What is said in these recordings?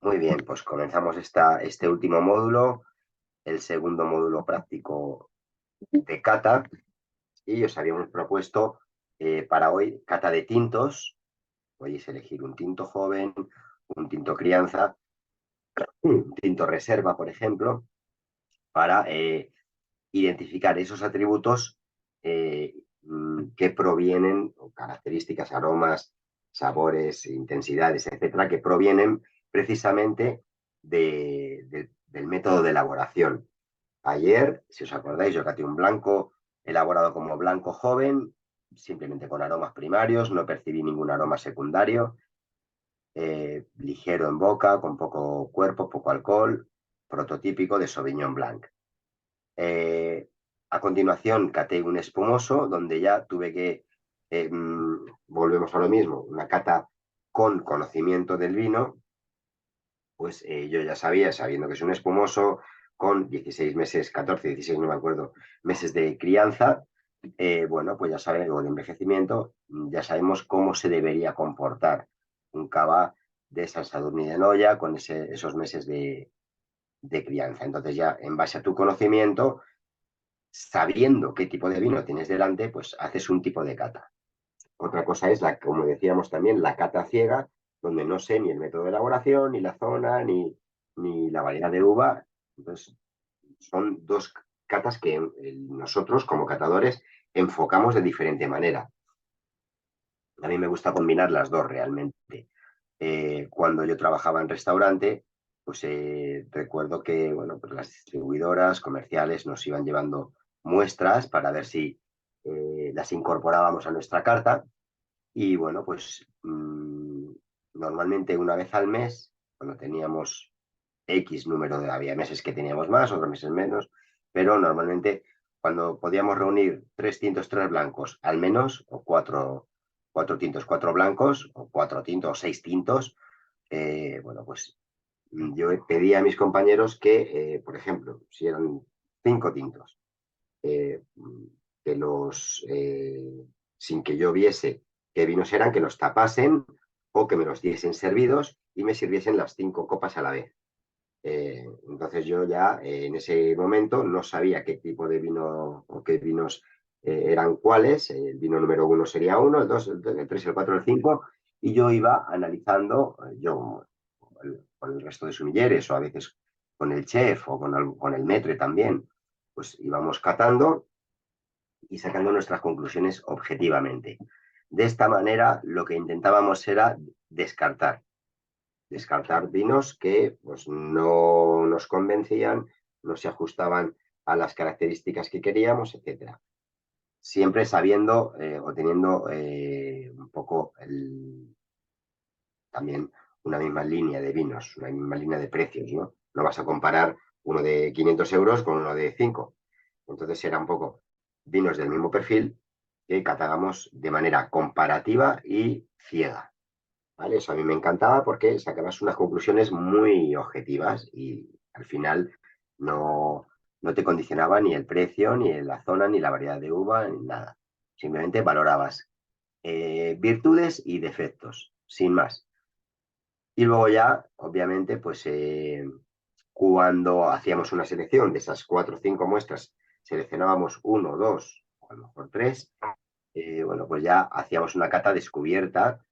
Muy bien, pues comenzamos este último módulo, el segundo módulo práctico de cata, y os habíamos propuesto para hoy cata de tintos. Podéis elegir un tinto joven, un tinto crianza, un tinto reserva, por ejemplo, para identificar esos atributos que provienen, o características, aromas, sabores, intensidades, etcétera, que provienen precisamente del método de elaboración. Ayer, si os acordáis, yo caté un blanco elaborado como blanco joven, simplemente con aromas primarios, no percibí ningún aroma secundario, ligero en boca, con poco cuerpo, poco alcohol, prototípico de Sauvignon Blanc. Eh, a continuación, caté un espumoso, donde ya tuve que, volvemos a lo mismo, una cata con conocimiento del vino, pues yo ya sabía, sabiendo que es un espumoso, con 16 meses, 14, 16, no me acuerdo, meses de crianza, bueno, pues ya sabemos, o de envejecimiento, ya sabemos cómo se debería comportar un cava de San Sadurní de Noya con esos meses de crianza. Entonces ya, en base a tu conocimiento, sabiendo qué tipo de vino tienes delante, pues haces un tipo de cata. Otra cosa es, como decíamos también, la cata ciega, donde no sé ni el método de elaboración, ni la zona, ni la variedad de uva. Entonces, son dos catas que nosotros, como catadores, enfocamos de diferente manera. A mí me gusta combinar las dos realmente. Cuando yo trabajaba en restaurante, pues recuerdo que bueno, pues las distribuidoras comerciales nos iban llevando muestras para ver si las incorporábamos a nuestra carta. Y bueno, pues normalmente una vez al mes, cuando teníamos X número había meses que teníamos más, otros meses menos, pero normalmente cuando podíamos reunir 3 tintos, 3 blancos, al menos, o cuatro tintos, 4 blancos, o 4 tintos, o 6 tintos, bueno, pues yo pedía a mis compañeros que, por ejemplo, si eran 5 tintos, eh, que sin que yo viese qué vinos eran, que los tapasen o que me los diesen servidos y me sirviesen las 5 copas a la vez. Entonces yo ya en ese momento no sabía qué tipo de vino o qué vinos eran cuáles. El vino número 1 sería uno, el 2, el 3, el 4, el 5, y yo iba analizando, yo con el resto de sumilleres o a veces con el chef o con el metre también, pues íbamos catando y sacando nuestras conclusiones objetivamente. De esta manera lo que intentábamos era descartar vinos que pues, no nos convencían, no se ajustaban a las características que queríamos, etcétera. Siempre sabiendo o teniendo un poco también una misma línea de vinos, una misma línea de precios, ¿no? No vas a comparar uno de 500 euros con uno de 5. Entonces era un poco vinos del mismo perfil que catábamos de manera comparativa y ciega. ¿Vale? Eso a mí me encantaba porque sacabas unas conclusiones muy objetivas y al final no, no te condicionaba ni el precio, ni la zona, ni la variedad de uva, ni nada. Simplemente valorabas virtudes y defectos, sin más. Y luego ya, obviamente, pues cuando hacíamos una selección de esas 4 o 5 muestras, seleccionábamos uno, dos, o a lo mejor tres, bueno, pues ya hacíamos una cata descubierta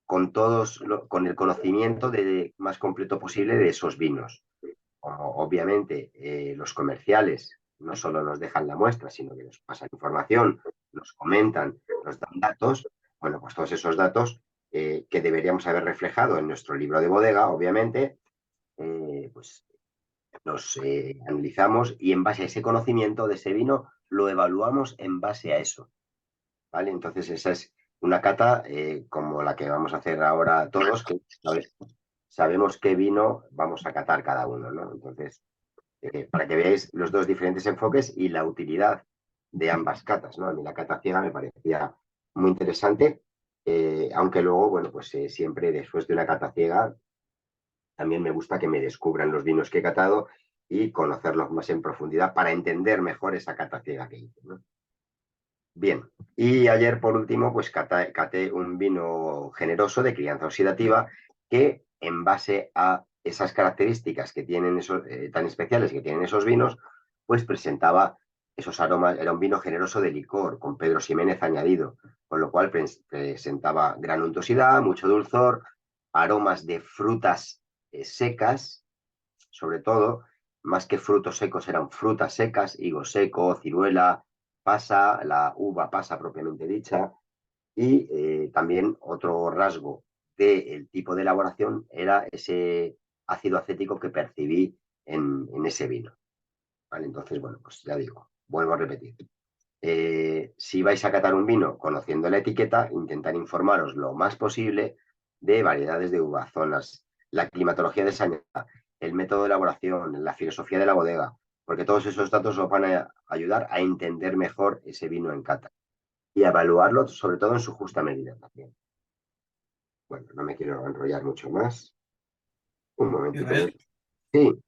con el conocimiento más completo posible de esos vinos. Como obviamente los comerciales no solo nos dejan la muestra, sino que nos pasan información, nos comentan, nos dan datos, bueno, pues todos esos datos que deberíamos haber reflejado en nuestro libro de bodega, obviamente, pues los analizamos y en base a ese conocimiento de ese vino lo evaluamos en base a eso. ¿Vale? Entonces esa es una cata como la que vamos a hacer ahora todos, que sabemos qué vino vamos a catar cada uno, ¿no? Entonces, para que veáis los dos diferentes enfoques y la utilidad de ambas catas, ¿no? A mí la cata ciega me parecía muy interesante, aunque luego, bueno, pues siempre después de una cata ciega también me gusta que me descubran los vinos que he catado y conocerlos más en profundidad para entender mejor esa cata ciega que hice, ¿no? Bien, y ayer por último, pues caté un vino generoso de crianza oxidativa que en base a esas características que tienen esos, tan especiales que tienen esos vinos, pues presentaba esos aromas. Era un vino generoso de licor, con Pedro Ximénez añadido, con lo cual presentaba gran untuosidad, mucho dulzor, aromas de frutas secas, sobre todo, más que frutos secos, eran frutas secas, higo seco, ciruela, pasa, la uva pasa propiamente dicha, y también otro rasgo del tipo de elaboración era ese ácido acético que percibí en ese vino. ¿Vale? Entonces, bueno, pues ya digo, vuelvo a repetir. Si vais a catar un vino conociendo la etiqueta, intentar informaros lo más posible de variedades de uva, zonas, la climatología de esa añada, el método de elaboración, la filosofía de la bodega, porque todos esos datos os van a ayudar a entender mejor ese vino en cata y a evaluarlo sobre todo en su justa medida también. Bueno, no me quiero enrollar mucho más. Un momentito. Israel, Sí,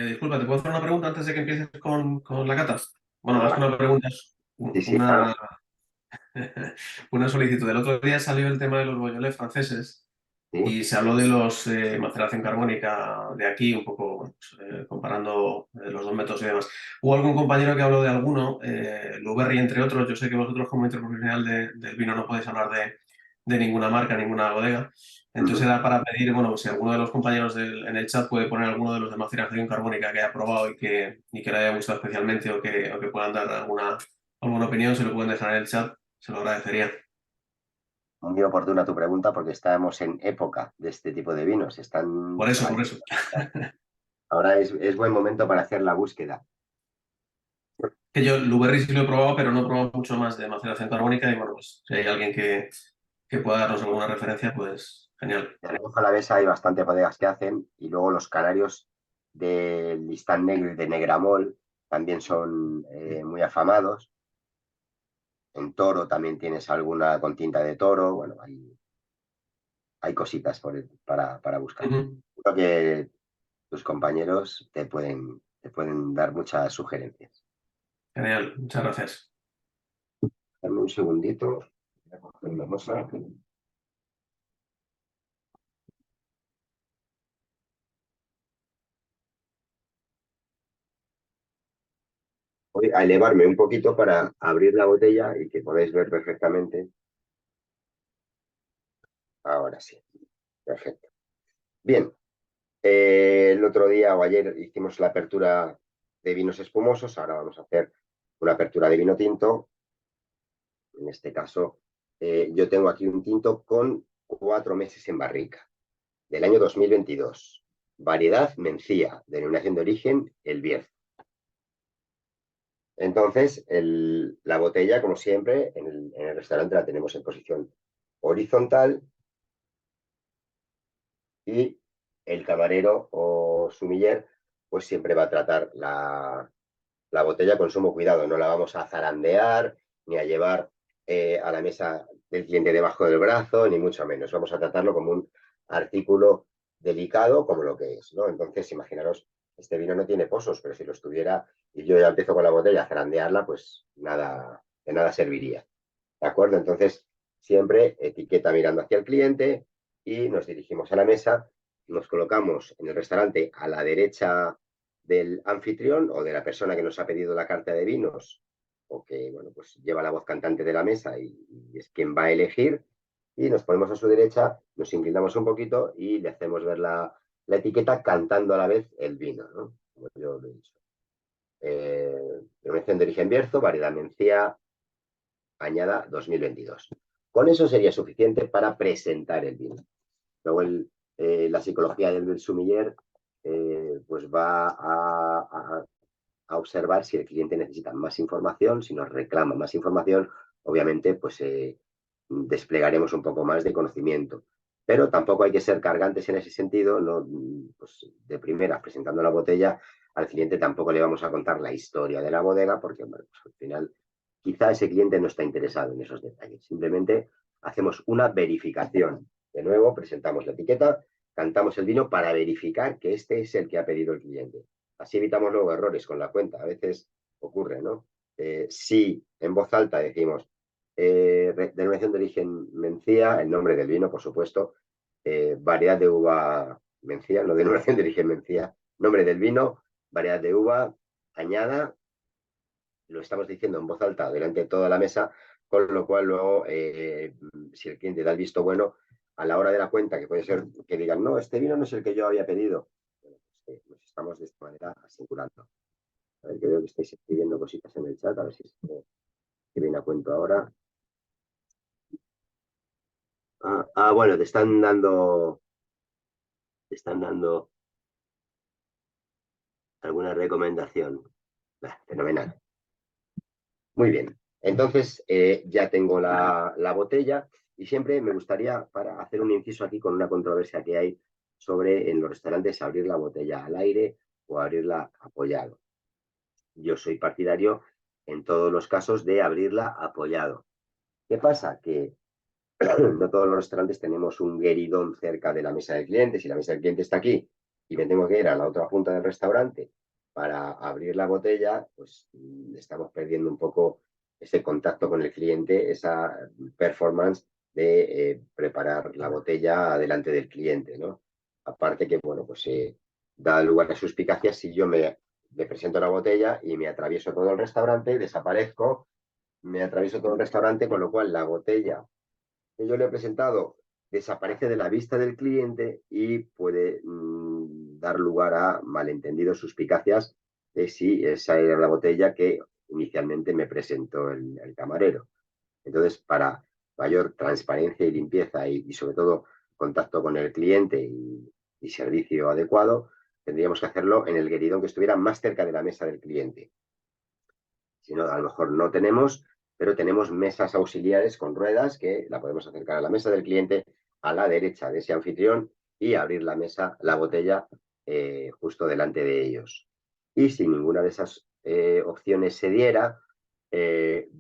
disculpa, ¿te puedo hacer una pregunta antes de que empieces con la cata? Bueno, más que vale. una pregunta, es Sí, sí, claro. una, una solicitud. El otro día salió el tema de los Beaujolais franceses Sí, y se habló de los maceración carbónica de aquí, un poco bueno, pues, comparando los dos métodos y demás. Hubo algún compañero que habló de alguno, Luberry entre otros. Yo sé que vosotros como interprofesional del vino no podéis hablar de ninguna marca, ninguna bodega. Entonces ujú. era para pedir, bueno, pues si alguno de los compañeros en el chat puede poner alguno de los de maceración carbónica que haya probado y que le haya gustado especialmente o que puedan dar alguna opinión, se lo pueden dejar en el chat, se lo agradecería. Muy oportuna tu pregunta porque estamos en época de este tipo de vinos. Están Por eso. ahora es buen momento para hacer la búsqueda. Que yo Blueberry sí lo he probado, pero no he probado mucho más de maceración carbónica y bueno, pues si hay alguien que pueda darnos alguna referencia, pues genial. De Rioja Alavesa hay bastantes bodegas que hacen y luego los canarios del Listán Negro y de Negramol también son muy afamados. En Toro también tienes alguna con tinta de toro. Bueno, hay cositas para buscar. Ujú. Creo que tus compañeros te pueden dar muchas sugerencias. Genial, muchas gracias. Dame un segundito. Voy a coger una cosa. Voy a elevarme un poquito para abrir la botella y que podáis ver perfectamente. Ahora sí, perfecto. Bien, el otro día o ayer hicimos la apertura de vinos espumosos, ahora vamos a hacer una apertura de vino tinto. En este caso, yo tengo aquí un tinto con 4 meses en barrica, del año 2022. Variedad Mencía, denominación de origen El Bierzo. Entonces, la botella, como siempre, en el restaurante la tenemos en posición horizontal y el camarero o sumiller pues siempre va a tratar la botella con sumo cuidado. No la vamos a zarandear ni a llevar a la mesa del cliente debajo del brazo, ni mucho menos. Vamos a tratarlo como un artículo delicado, como lo que es, ¿no? Entonces, imaginaros, este vino no tiene pozos, pero si lo estuviera y yo ya empiezo con la botella a zarandearla, pues nada, de nada serviría. ¿De acuerdo? Entonces, siempre etiqueta mirando hacia el cliente y nos dirigimos a la mesa, nos colocamos en el restaurante a la derecha del anfitrión o de la persona que nos ha pedido la carta de vinos o que, bueno, pues lleva la voz cantante de la mesa y es quien va a elegir y nos ponemos a su derecha, nos inclinamos un poquito y le hacemos ver la etiqueta cantando a la vez el vino, ¿no? Como yo lo he dicho. Denominación de origen Bierzo, variedad Mencía, añada 2022. Con eso sería suficiente para presentar el vino. Luego la psicología del sumiller pues va a observar si el cliente necesita más información, si nos reclama más información, obviamente pues desplegaremos un poco más de conocimiento. Pero tampoco hay que ser cargantes en ese sentido, no, pues de primera, presentando la botella, al cliente tampoco le vamos a contar la historia de la bodega, porque bueno, pues, al final quizá ese cliente no está interesado en esos detalles. Simplemente hacemos una verificación. De nuevo, presentamos la etiqueta, cantamos el vino para verificar que este es el que ha pedido el cliente. Así evitamos luego errores con la cuenta. A veces ocurre, ¿no? Si en voz alta decimos denominación de origen Mencía, el nombre del vino, por supuesto, variedad de uva Mencía, no denominación de origen Mencía. Nombre del vino, variedad de uva, añada, lo estamos diciendo en voz alta delante de toda la mesa, con lo cual luego, si el cliente da el visto bueno, a la hora de la cuenta, que puede ser que digan, no, este vino no es el que yo había pedido, bueno, pues, nos estamos de esta manera asegurando. A ver, que veo que estáis escribiendo cositas en el chat, a ver si se viene a cuento ahora. Bueno, te están dando alguna recomendación. Fenomenal. Muy bien. Entonces, ya tengo la botella y siempre me gustaría, para hacer un inciso aquí con una controversia que hay sobre en los restaurantes abrir la botella al aire o abrirla apoyado. Yo soy partidario en todos los casos de abrirla apoyado. ¿Qué pasa? Que no todos los restaurantes tenemos un gueridón cerca de la mesa del cliente. Si la mesa del cliente está aquí y me tengo que ir a la otra punta del restaurante para abrir la botella, pues estamos perdiendo un poco ese contacto con el cliente, esa performance de preparar la botella delante del cliente, ¿no? Aparte que, bueno, pues da lugar a suspicacias si yo me presento la botella y me atravieso todo el restaurante, desaparezco, me atravieso todo el restaurante, con lo cual la botella que yo le he presentado desaparece de la vista del cliente y puede dar lugar a malentendidos, suspicacias de si esa era la botella que inicialmente me presentó el camarero. Entonces, para mayor transparencia y limpieza y sobre todo contacto con el cliente y servicio adecuado, tendríamos que hacerlo en el gueridón que estuviera más cerca de la mesa del cliente. Si no, a lo mejor no tenemos, pero tenemos mesas auxiliares con ruedas que la podemos acercar a la mesa del cliente a la derecha de ese anfitrión y abrir la mesa, la botella, justo delante de ellos. Y si ninguna de esas opciones se diera,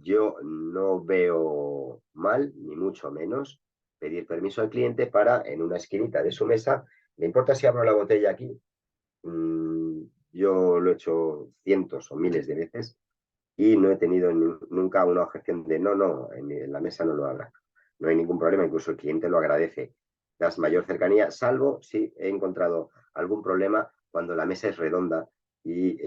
yo no veo mal, ni mucho menos, pedir permiso al cliente para, en una esquinita de su mesa, ¿le importa si abro la botella aquí? Yo lo he hecho cientos o miles de veces y no he tenido nunca una objeción de no, en la mesa no lo habrá. No hay ningún problema, incluso el cliente lo agradece. Das mayor cercanía, salvo si he encontrado algún problema cuando la mesa es redonda y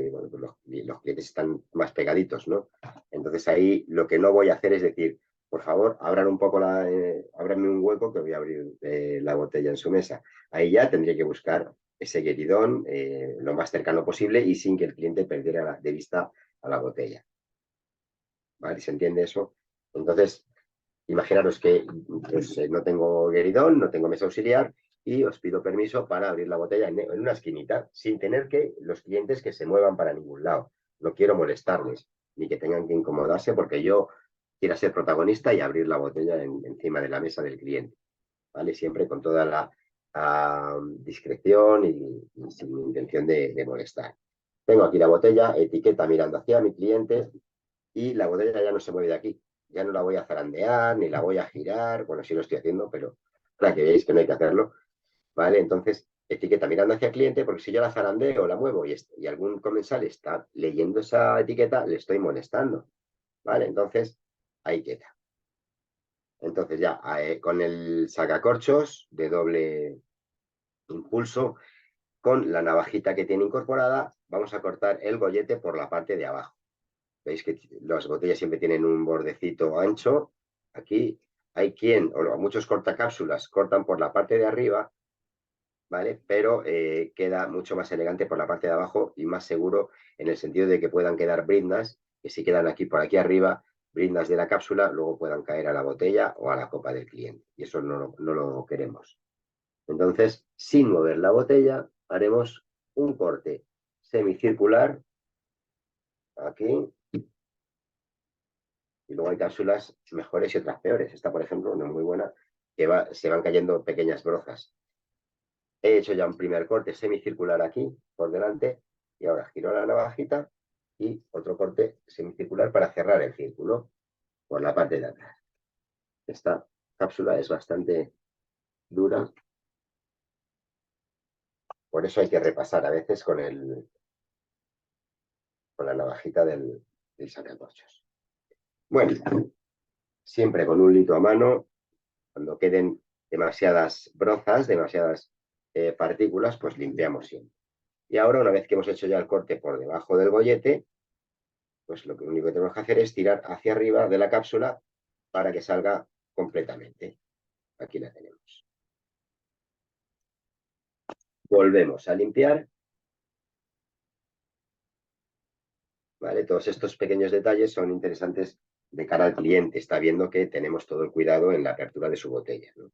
bueno, pues los clientes están más pegaditos, ¿no? Entonces ahí lo que no voy a hacer es decir, por favor, abran un poco ábranme un hueco que voy a abrir la botella en su mesa. Ahí ya tendría que buscar ese gueridón lo más cercano posible y sin que el cliente perdiera de vista a la botella. ¿Vale? ¿Se entiende eso? Entonces, imaginaros que pues, no tengo gueridón, no tengo mesa auxiliar y os pido permiso para abrir la botella en una esquinita, sin tener que los clientes que se muevan para ningún lado. No quiero molestarles, ni que tengan que incomodarse porque yo quiero ser protagonista y abrir la botella encima de la mesa del cliente. ¿Vale? Siempre con toda la discreción y sin intención de molestar. Tengo aquí la botella, etiqueta mirando hacia mi cliente y la botella ya no se mueve de aquí. Ya no la voy a zarandear, ni la voy a girar. Bueno, sí lo estoy haciendo, pero para que veáis que no hay que hacerlo. ¿Vale? Entonces, etiqueta mirando hacia el cliente, porque si yo la zarandeo o la muevo y algún comensal está leyendo esa etiqueta, le estoy molestando. ¿Vale? Entonces, ahí queda. Entonces ya con el sacacorchos de doble impulso, con la navajita que tiene incorporada, vamos a cortar el gollete por la parte de abajo. Veis que las botellas siempre tienen un bordecito ancho. Aquí hay quien, o muchos cortacápsulas, cortan por la parte de arriba, ¿vale? Pero queda mucho más elegante por la parte de abajo y más seguro en el sentido de que puedan quedar brindas, que si quedan aquí por aquí arriba, brindas de la cápsula, luego puedan caer a la botella o a la copa del cliente. Y eso no lo queremos. Entonces, sin mover la botella, haremos un corte semicircular aquí. Y luego hay cápsulas mejores y otras peores. Esta, por ejemplo, no es muy buena, que se van cayendo pequeñas brozas. He hecho ya un primer corte semicircular aquí, por delante, y ahora giro la navajita y otro corte semicircular para cerrar el círculo por la parte de atrás. Esta cápsula es bastante dura, por eso hay que repasar a veces con la navajita del sacacorchos. Bueno, siempre con un lito a mano, cuando queden demasiadas brozas, demasiadas partículas, pues limpiamos siempre. Y ahora, una vez que hemos hecho ya el corte por debajo del gollete, pues lo único que tenemos que hacer es tirar hacia arriba de la cápsula para que salga completamente. Aquí la tenemos. Volvemos a limpiar. ¿Vale? Todos estos pequeños detalles son interesantes de cara al cliente. Está viendo que tenemos todo el cuidado en la apertura de su botella, ¿no?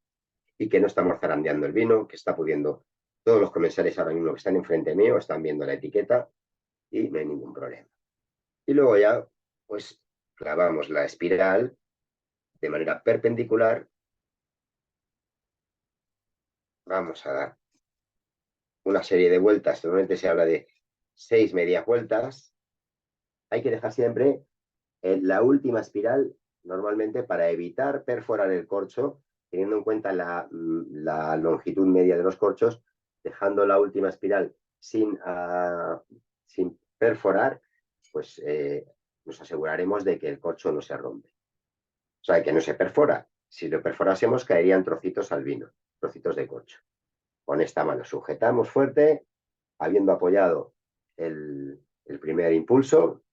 Y que no estamos zarandeando el vino, que está pudiendo. Todos los comensales ahora mismo que están enfrente mío están viendo la etiqueta y no hay ningún problema. Y luego ya, pues, clavamos la espiral de manera perpendicular. Vamos a dar una serie de vueltas. Normalmente se habla de 6 medias vueltas. Hay que dejar siempre la última espiral, normalmente para evitar perforar el corcho, teniendo en cuenta la longitud media de los corchos, dejando la última espiral sin perforar, pues nos aseguraremos de que el corcho no se rompe. O sea, que no se perfora. Si lo perforásemos, caerían trocitos al vino, trocitos de corcho. Con esta mano sujetamos fuerte, habiendo apoyado el primer impulso,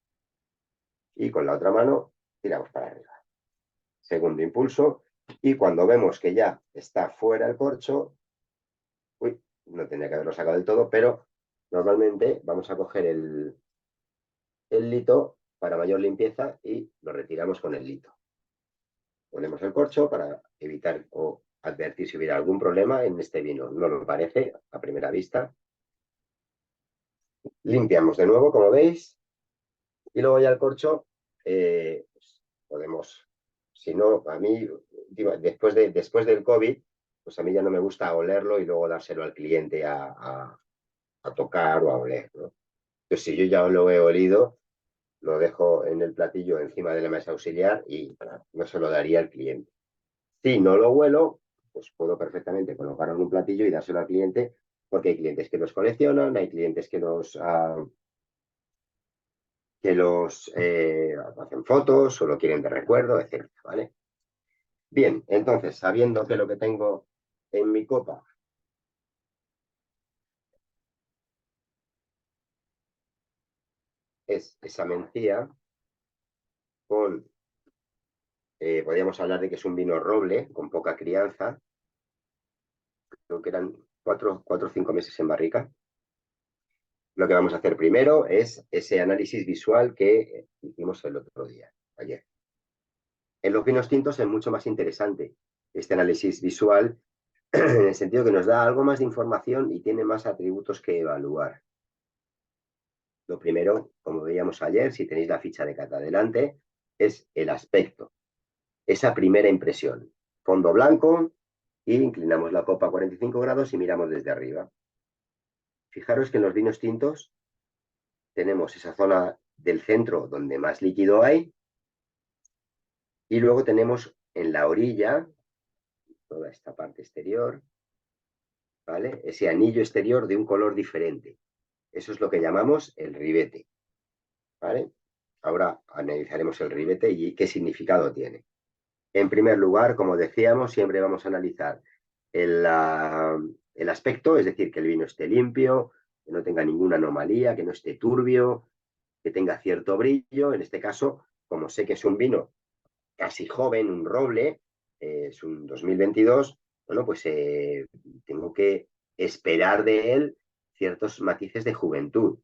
y con la otra mano tiramos para arriba. Segundo impulso, y cuando vemos que ya está fuera el corcho, uy, no tendría que haberlo sacado del todo, pero normalmente vamos a coger el lito para mayor limpieza y lo retiramos con el lito. Ponemos el corcho para evitar o advertir si hubiera algún problema en este vino. No lo parece a primera vista. Limpiamos de nuevo, como veis, y luego ya el corcho pues podemos, si no, a mí, digo, después del COVID, pues a mí ya no me gusta olerlo y luego dárselo al cliente a tocar o a oler, ¿no? Entonces, si yo ya lo he olido, lo dejo en el platillo encima de la mesa auxiliar y no se lo daría al cliente. Si no lo huelo, pues puedo perfectamente colocarlo en un platillo y dárselo al cliente, porque hay clientes que los coleccionan, hay clientes que los hacen fotos o lo quieren de recuerdo, etcétera, ¿vale? Bien, entonces, sabiendo que lo que tengo en mi copa es esa mencía con, podríamos hablar de que es un vino roble con poca crianza, creo que eran 4 o 5 meses en barrica. Lo que vamos a hacer primero es ese análisis visual que hicimos el otro día, ayer. En los vinos tintos es mucho más interesante este análisis visual en el sentido que nos da algo más de información y tiene más atributos que evaluar. Lo primero, como veíamos ayer, si tenéis la ficha de cata delante, es el aspecto, esa primera impresión. Fondo blanco y inclinamos la copa a 45 grados y miramos desde arriba. Fijaros que en los vinos tintos tenemos esa zona del centro donde más líquido hay y luego tenemos en la orilla, toda esta parte exterior, ¿vale? Ese anillo exterior de un color diferente. Eso es lo que llamamos el ribete, ¿vale? Ahora analizaremos el ribete y qué significado tiene. En primer lugar, como decíamos, siempre vamos a analizar el aspecto, es decir, que el vino esté limpio, que no tenga ninguna anomalía, que no esté turbio, que tenga cierto brillo. En este caso, como sé que es un vino casi joven, un roble, es un 2022, bueno, pues tengo que esperar de él ciertos matices de juventud,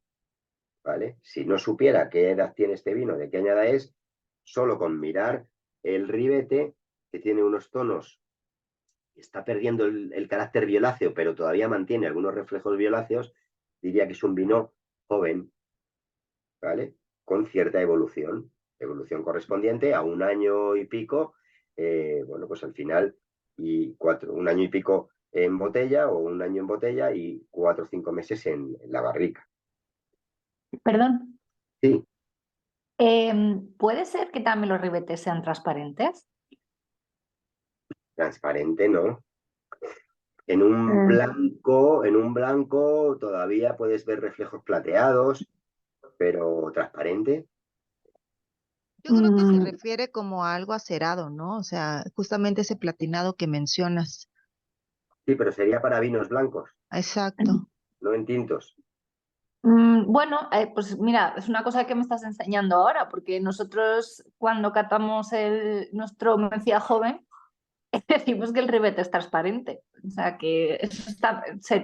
¿vale? Si no supiera qué edad tiene este vino, de qué añada es, solo con mirar el ribete, que tiene unos tonos, está perdiendo el carácter violáceo, pero todavía mantiene algunos reflejos violáceos, diría que es un vino joven, ¿vale? Con cierta evolución correspondiente a un año y pico, bueno, pues al final, un año y pico en botella o un año en botella y 4 o 5 meses en la barrica. Perdón, Sí, ¿puede ser que también los ribetes sean transparentes? transparente, ¿no? Mm. En un blanco todavía puedes ver reflejos plateados, pero transparente. Yo creo que se Mm, refiere como a algo acerado, ¿no? O sea, justamente ese platinado que mencionas. Sí, pero sería para vinos blancos, Exacto. no en tintos. Bueno, pues mira, es una cosa que me estás enseñando ahora, porque nosotros cuando catamos nuestro Mencía joven, decimos que el ribete es transparente. O sea, que eso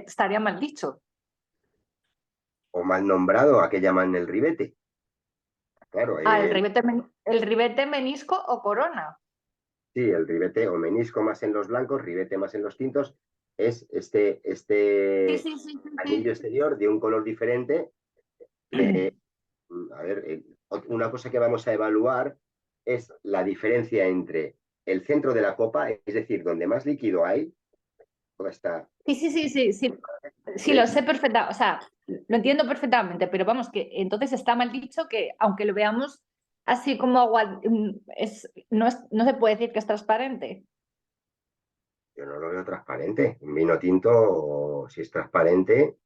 estaría mal dicho. O mal nombrado, ¿a qué llaman el ribete? Claro, Ah, el ribete menisco o corona. sí, el ribete o menisco más en los blancos, ribete más en los tintos, es Sí, este sí, sí, anillo sí, exterior de un color diferente. sí. A ver, una cosa que vamos a evaluar es la diferencia entre el centro de la copa, es decir, donde más líquido hay, toda esta, Sí, sí, sí, sí, sí. Sí, lo ¿ves? sé perfectamente, o sea, lo entiendo perfectamente, pero vamos, que entonces está mal dicho que aunque lo veamos así como agua, no se puede decir que es transparente. Yo no lo veo transparente. Un vino tinto, si es transparente,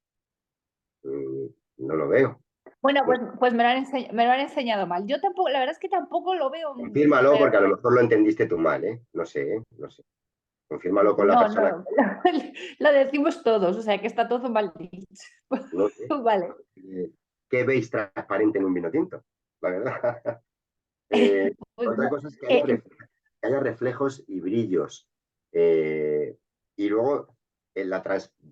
no lo veo. Bueno, No, pues me lo han enseñado mal. Yo tampoco, la verdad es que tampoco lo veo confírmalo porque a lo mejor lo entendiste tú mal, ¿eh? No sé, ¿eh? No sé. Confírmalo con la No, persona. no, lo decimos todos, o sea que está todo mal dicho. No sé. Vale. ¿Qué veis transparente en un vino tinto? La verdad. Eh, Pues Otra no, cosa es que haya reflejos y brillos. Eh, y luego, en la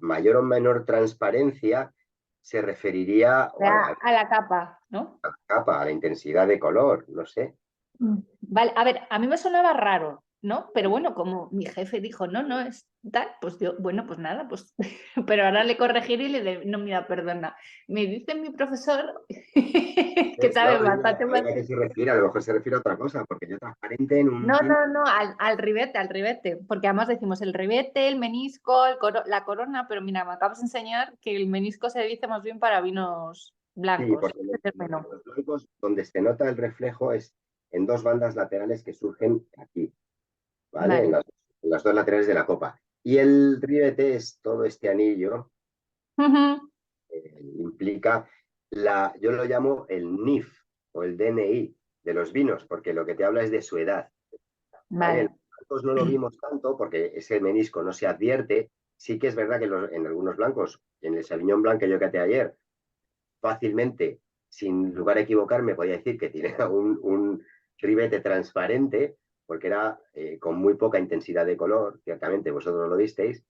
mayor o menor transparencia se referiría o a la capa, ¿no? a la capa, a la intensidad de color, no sé. Vale, a ver, a mí me sonaba raro, ¿no? Pero bueno, como mi jefe dijo, no, no es tal, pues yo, bueno, pues nada, pues, pero ahora le corregiré y no, mira, perdona, me dice mi profesor que No, sabe bastante a más. ver a qué se refiere, a lo mejor se refiere a otra cosa, porque yo transparente en un No, tinto. no, no, al ribete, porque además decimos el ribete, el menisco, la corona, pero mira, me acabas de enseñar que el menisco se dice más bien para vinos Sí, blancos. porque Ese término. los blancos, donde se nota el reflejo es en dos bandas laterales que surgen aquí, ¿vale? Vale. En las dos laterales de la copa. Y el ribete es todo este anillo, Ujú. implica yo lo llamo el NIF o el DNI de los vinos, porque lo que te habla es de su edad, ¿vale? En Vale. los blancos no lo vimos tanto porque ese menisco no se advierte. Sí que es verdad que en algunos blancos, en el Sauvignon Blanc que yo caté ayer, fácilmente, sin lugar a equivocarme, podía decir que tiene un ribete transparente, porque era con muy poca intensidad de color, ciertamente vosotros lo visteis,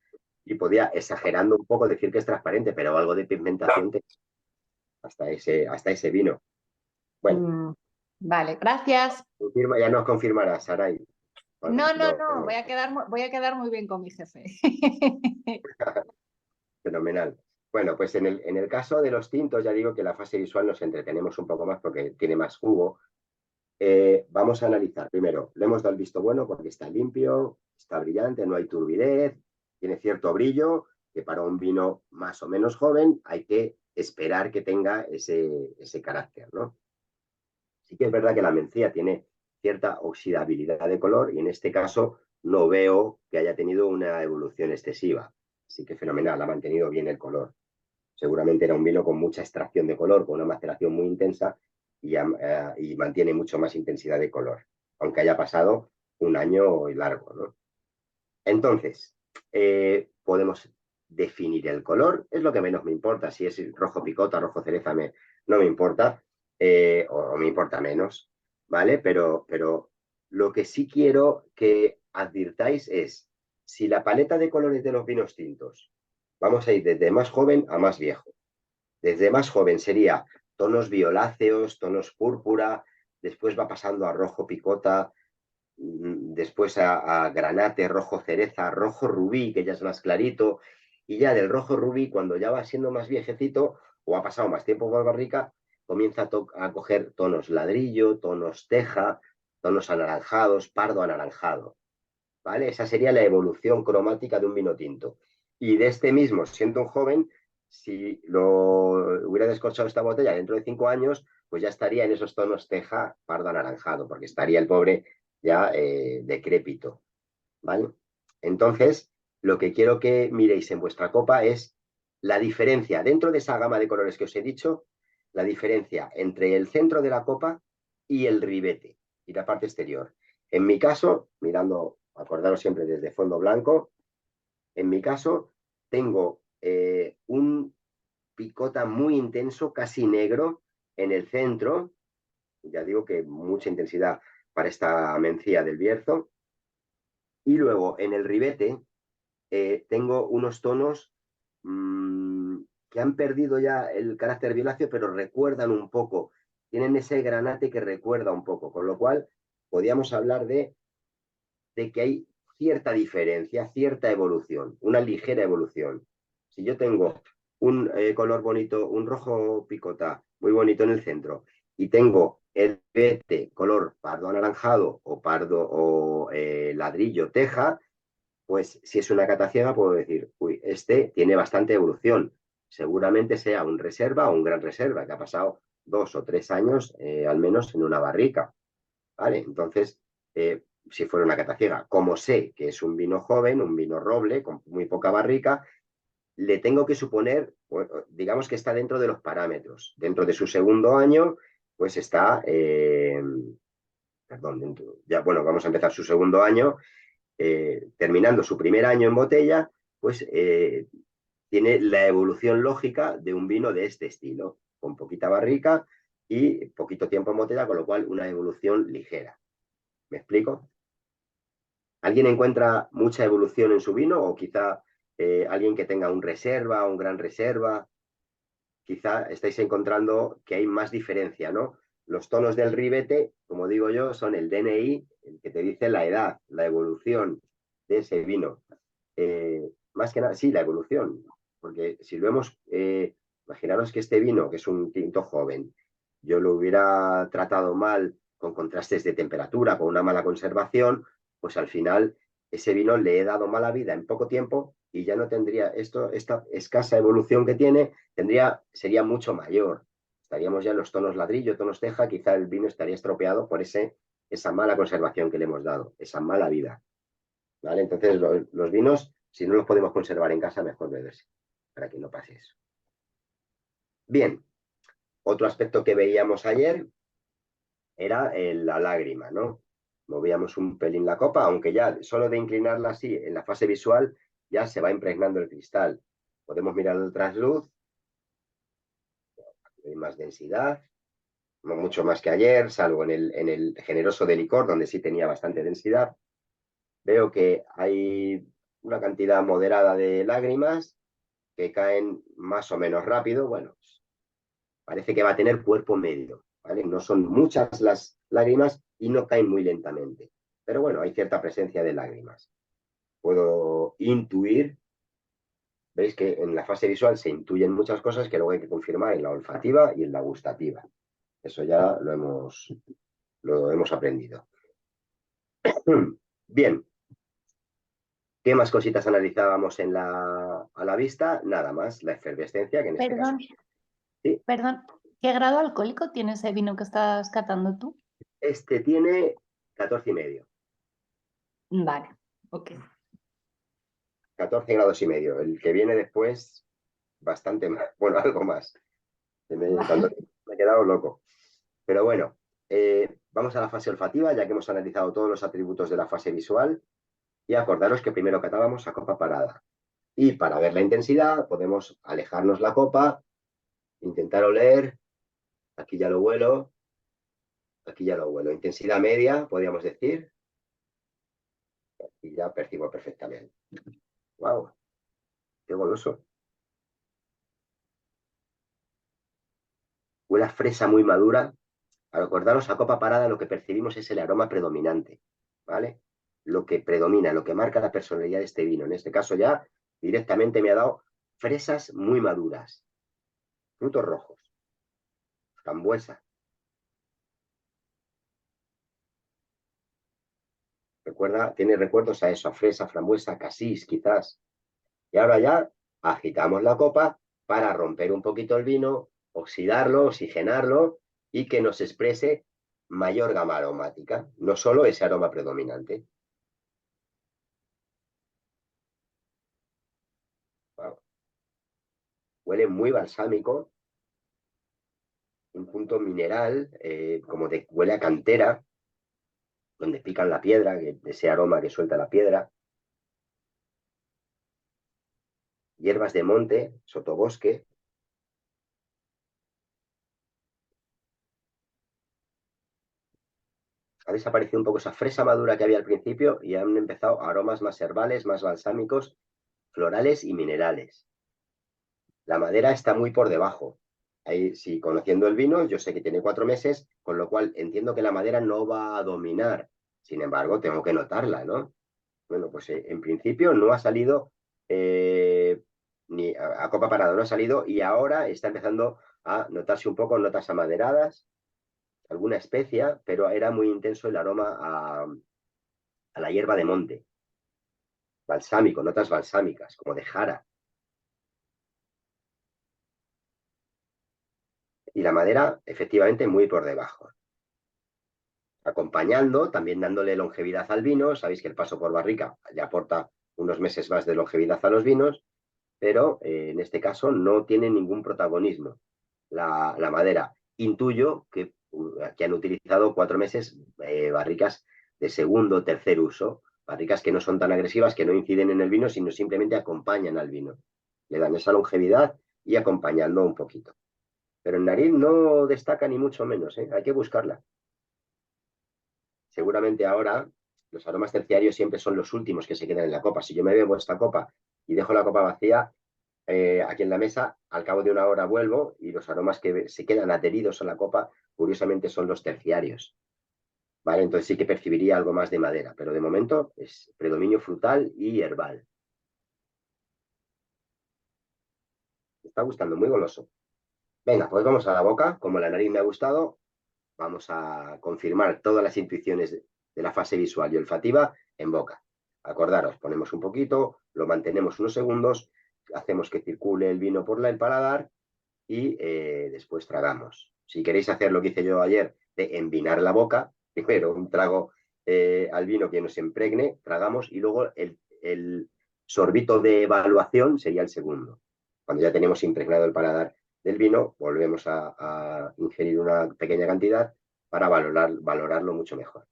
y podía, exagerando un poco, decir que es transparente, pero algo de pigmentación hasta ese vino. Bueno, Mm, vale, gracias. ya nos confirmarás, Saray, No, no, cuando, no, voy a quedar muy bien con mi jefe. fenomenal. Bueno, pues en el caso de los tintos, ya digo que la fase visual nos entretenemos un poco más porque tiene más jugo. Vamos a analizar. Primero, le hemos dado el visto bueno porque está limpio, está brillante, no hay turbidez, tiene cierto brillo, que para un vino más o menos joven hay que esperar que tenga ese carácter, ¿no? Sí que es verdad que la mencía tiene cierta oxidabilidad de color y en este caso no veo que haya tenido una evolución excesiva. Así que fenomenal, ha mantenido bien el color. Seguramente era un vino con mucha extracción de color, con una maceración muy intensa y mantiene mucho más intensidad de color, aunque haya pasado un año largo, ¿no? Entonces, podemos definir el color, es lo que menos me importa, si es rojo picota, rojo cereza, no me importa, o me importa menos, ¿vale? Pero lo que sí quiero que advirtáis es, si la paleta de colores de los vinos tintos, vamos a ir desde más joven a más viejo. Desde más joven sería tonos violáceos, tonos púrpura, después va pasando a rojo picota, después a granate, rojo cereza, rojo rubí, que ya es más clarito, y ya del rojo rubí, cuando ya va siendo más viejecito o ha pasado más tiempo con barrica, comienza a coger tonos ladrillo, tonos teja, tonos anaranjados, pardo anaranjado, ¿vale? Esa sería la evolución cromática de un vino tinto. Y de este mismo, siendo un joven, si lo hubiera descorchado esta botella dentro de 5 años, pues ya estaría en esos tonos teja, pardo anaranjado, porque estaría el pobre ya decrépito, ¿vale? Entonces, lo que quiero que miréis en vuestra copa es la diferencia, dentro de esa gama de colores que os he dicho, la diferencia entre el centro de la copa y el ribete y la parte exterior. En mi caso, mirando, acordaros siempre desde fondo blanco, En mi caso, tengo un picota muy intenso, casi negro, en el centro. Ya digo que mucha intensidad para esta mencía del Bierzo. Y luego en el ribete tengo unos tonos que han perdido ya el carácter violáceo, pero recuerdan un poco, tienen ese granate que recuerda un poco, con lo cual podríamos hablar de que hay cierta diferencia, cierta evolución, una ligera evolución. Si yo tengo un color bonito, un rojo picota muy bonito en el centro, y tengo el vete color pardo anaranjado o pardo o ladrillo teja, pues si es una cata ciega puedo decir, uy, este tiene bastante evolución. Seguramente sea un reserva o un gran reserva que ha pasado 2 o 3 años al menos en una barrica. ¿Vale? Entonces, si fuera una cata ciega, como sé que es un vino joven, un vino roble, con muy poca barrica, le tengo que suponer, digamos que está dentro de los parámetros. Dentro de su segundo año, pues está, perdón, ya, bueno, vamos a empezar su segundo año, terminando su primer año en botella, pues tiene la evolución lógica de un vino de este estilo, con poquita barrica y poquito tiempo en botella, con lo cual una evolución ligera. ¿Me explico? ¿Alguien encuentra mucha evolución en su vino o quizá alguien que tenga un reserva, un gran reserva? Quizá estáis encontrando que hay más diferencia, ¿no? Los tonos del ribete, como digo yo, son el DNI, el que te dice la edad, la evolución de ese vino. Más que nada, sí, la evolución, porque si lo hemos, imaginaros que este vino, que es un tinto joven, yo lo hubiera tratado mal con contrastes de temperatura, con una mala conservación, pues al final ese vino le he dado mala vida en poco tiempo y ya no tendría esta escasa evolución que tiene, sería mucho mayor. Estaríamos ya en los tonos ladrillo, tonos teja, quizá el vino estaría estropeado por esa mala conservación que le hemos dado, esa mala vida. ¿Vale? Entonces, los vinos, si no los podemos conservar en casa, mejor beberse, para que no pase eso. Bien, otro aspecto que veíamos ayer era la lágrima, ¿no? Movíamos un pelín la copa, aunque ya solo de inclinarla así en la fase visual ya se va impregnando el cristal. Podemos mirar el trasluz, hay más densidad, no mucho más que ayer, salvo en el generoso de licor, donde sí tenía bastante densidad. Veo que hay una cantidad moderada de lágrimas que caen más o menos rápido. Bueno, parece que va a tener cuerpo medio, ¿vale? No son muchas las lágrimas y no caen muy lentamente. Pero bueno, hay cierta presencia de lágrimas. Puedo intuir, veis que en la fase visual se intuyen muchas cosas que luego hay que confirmar en la olfativa y en la gustativa. Eso ya lo hemos aprendido. Bien, ¿qué más cositas analizábamos a la vista? Nada más, la efervescencia, que en este caso... Perdón, Sí, perdón. ¿Qué grado alcohólico tiene ese vino que estás catando tú? este tiene 14,5. Vale, ok. 14 grados y medio. El que viene después, bastante más, bueno, algo más. Cuando Vale. me he quedado loco. Pero bueno, vamos a la fase olfativa, ya que hemos analizado todos los atributos de la fase visual. Y acordaros que primero catábamos a copa parada. Y para ver la intensidad, podemos alejarnos la copa, intentar oler. Aquí ya lo huelo. Aquí ya lo huelo. Intensidad media, podríamos decir. Y ya percibo perfectamente. ¡Wow! ¡Qué goloso! Huele a fresa muy madura. Al acordaros a copa parada, lo que percibimos es el aroma predominante, ¿vale? Lo que predomina, lo que marca la personalidad de este vino. En este caso ya directamente me ha dado fresas muy maduras, frutos rojos, frambuesa. Recuerda, tiene recuerdos a eso, a fresa, frambuesa, casís, quizás. Y ahora ya agitamos la copa para romper un poquito el vino, oxidarlo, oxigenarlo y que nos exprese mayor gama aromática, no solo ese aroma predominante. Wow. Huele muy balsámico, un punto mineral, huele a cantera, donde pican la piedra, ese aroma que suelta la piedra. hierbas de monte, sotobosque. Ha desaparecido un poco esa fresa madura que había al principio y han empezado aromas más herbales, más balsámicos, florales y minerales. La madera está muy por debajo. Ahí, sí, conociendo el vino, yo sé que tiene 4 meses, con lo cual entiendo que la madera no va a dominar. Sin embargo, tengo que notarla, ¿no? Bueno, pues en principio no ha salido ni a copa parada, no ha salido y ahora está empezando a notarse un poco notas amaderadas, alguna especia, pero era muy intenso el aroma a la hierba de monte, balsámico, notas balsámicas, como de jara. Y la madera, efectivamente, muy por debajo. Acompañando, también dándole longevidad al vino. Sabéis que el paso por barrica le aporta unos meses más de longevidad a los vinos, pero en este caso no tiene ningún protagonismo la madera. Intuyo que han utilizado 4 meses barricas de segundo o tercer uso, barricas que no son tan agresivas, que no inciden en el vino, sino simplemente acompañan al vino. Le dan esa longevidad y acompañando un poquito. Pero en nariz no destaca ni mucho menos, ¿eh? Hay que buscarla. Seguramente ahora los aromas terciarios siempre son los últimos que se quedan en la copa. Si yo me bebo esta copa y dejo la copa vacía aquí en la mesa, al cabo de una hora vuelvo y los aromas que se quedan adheridos a la copa, curiosamente, son los terciarios. ¿Vale? Entonces sí que percibiría algo más de madera, pero de momento es predominio frutal y herbal. Me está gustando, muy goloso. Venga, pues vamos a la boca. Como la nariz me ha gustado, vamos a confirmar todas las intuiciones de la fase visual y olfativa en boca. Acordaros, ponemos un poquito, lo mantenemos unos segundos, hacemos que circule el vino por el paladar y después tragamos. Si queréis hacer lo que hice yo ayer de envinar la boca, primero un trago al vino que nos impregne, tragamos y luego el sorbito de evaluación sería el segundo. Cuando ya tenemos impregnado el paladar del vino, volvemos a ingerir una pequeña cantidad para valorarlo mucho mejor.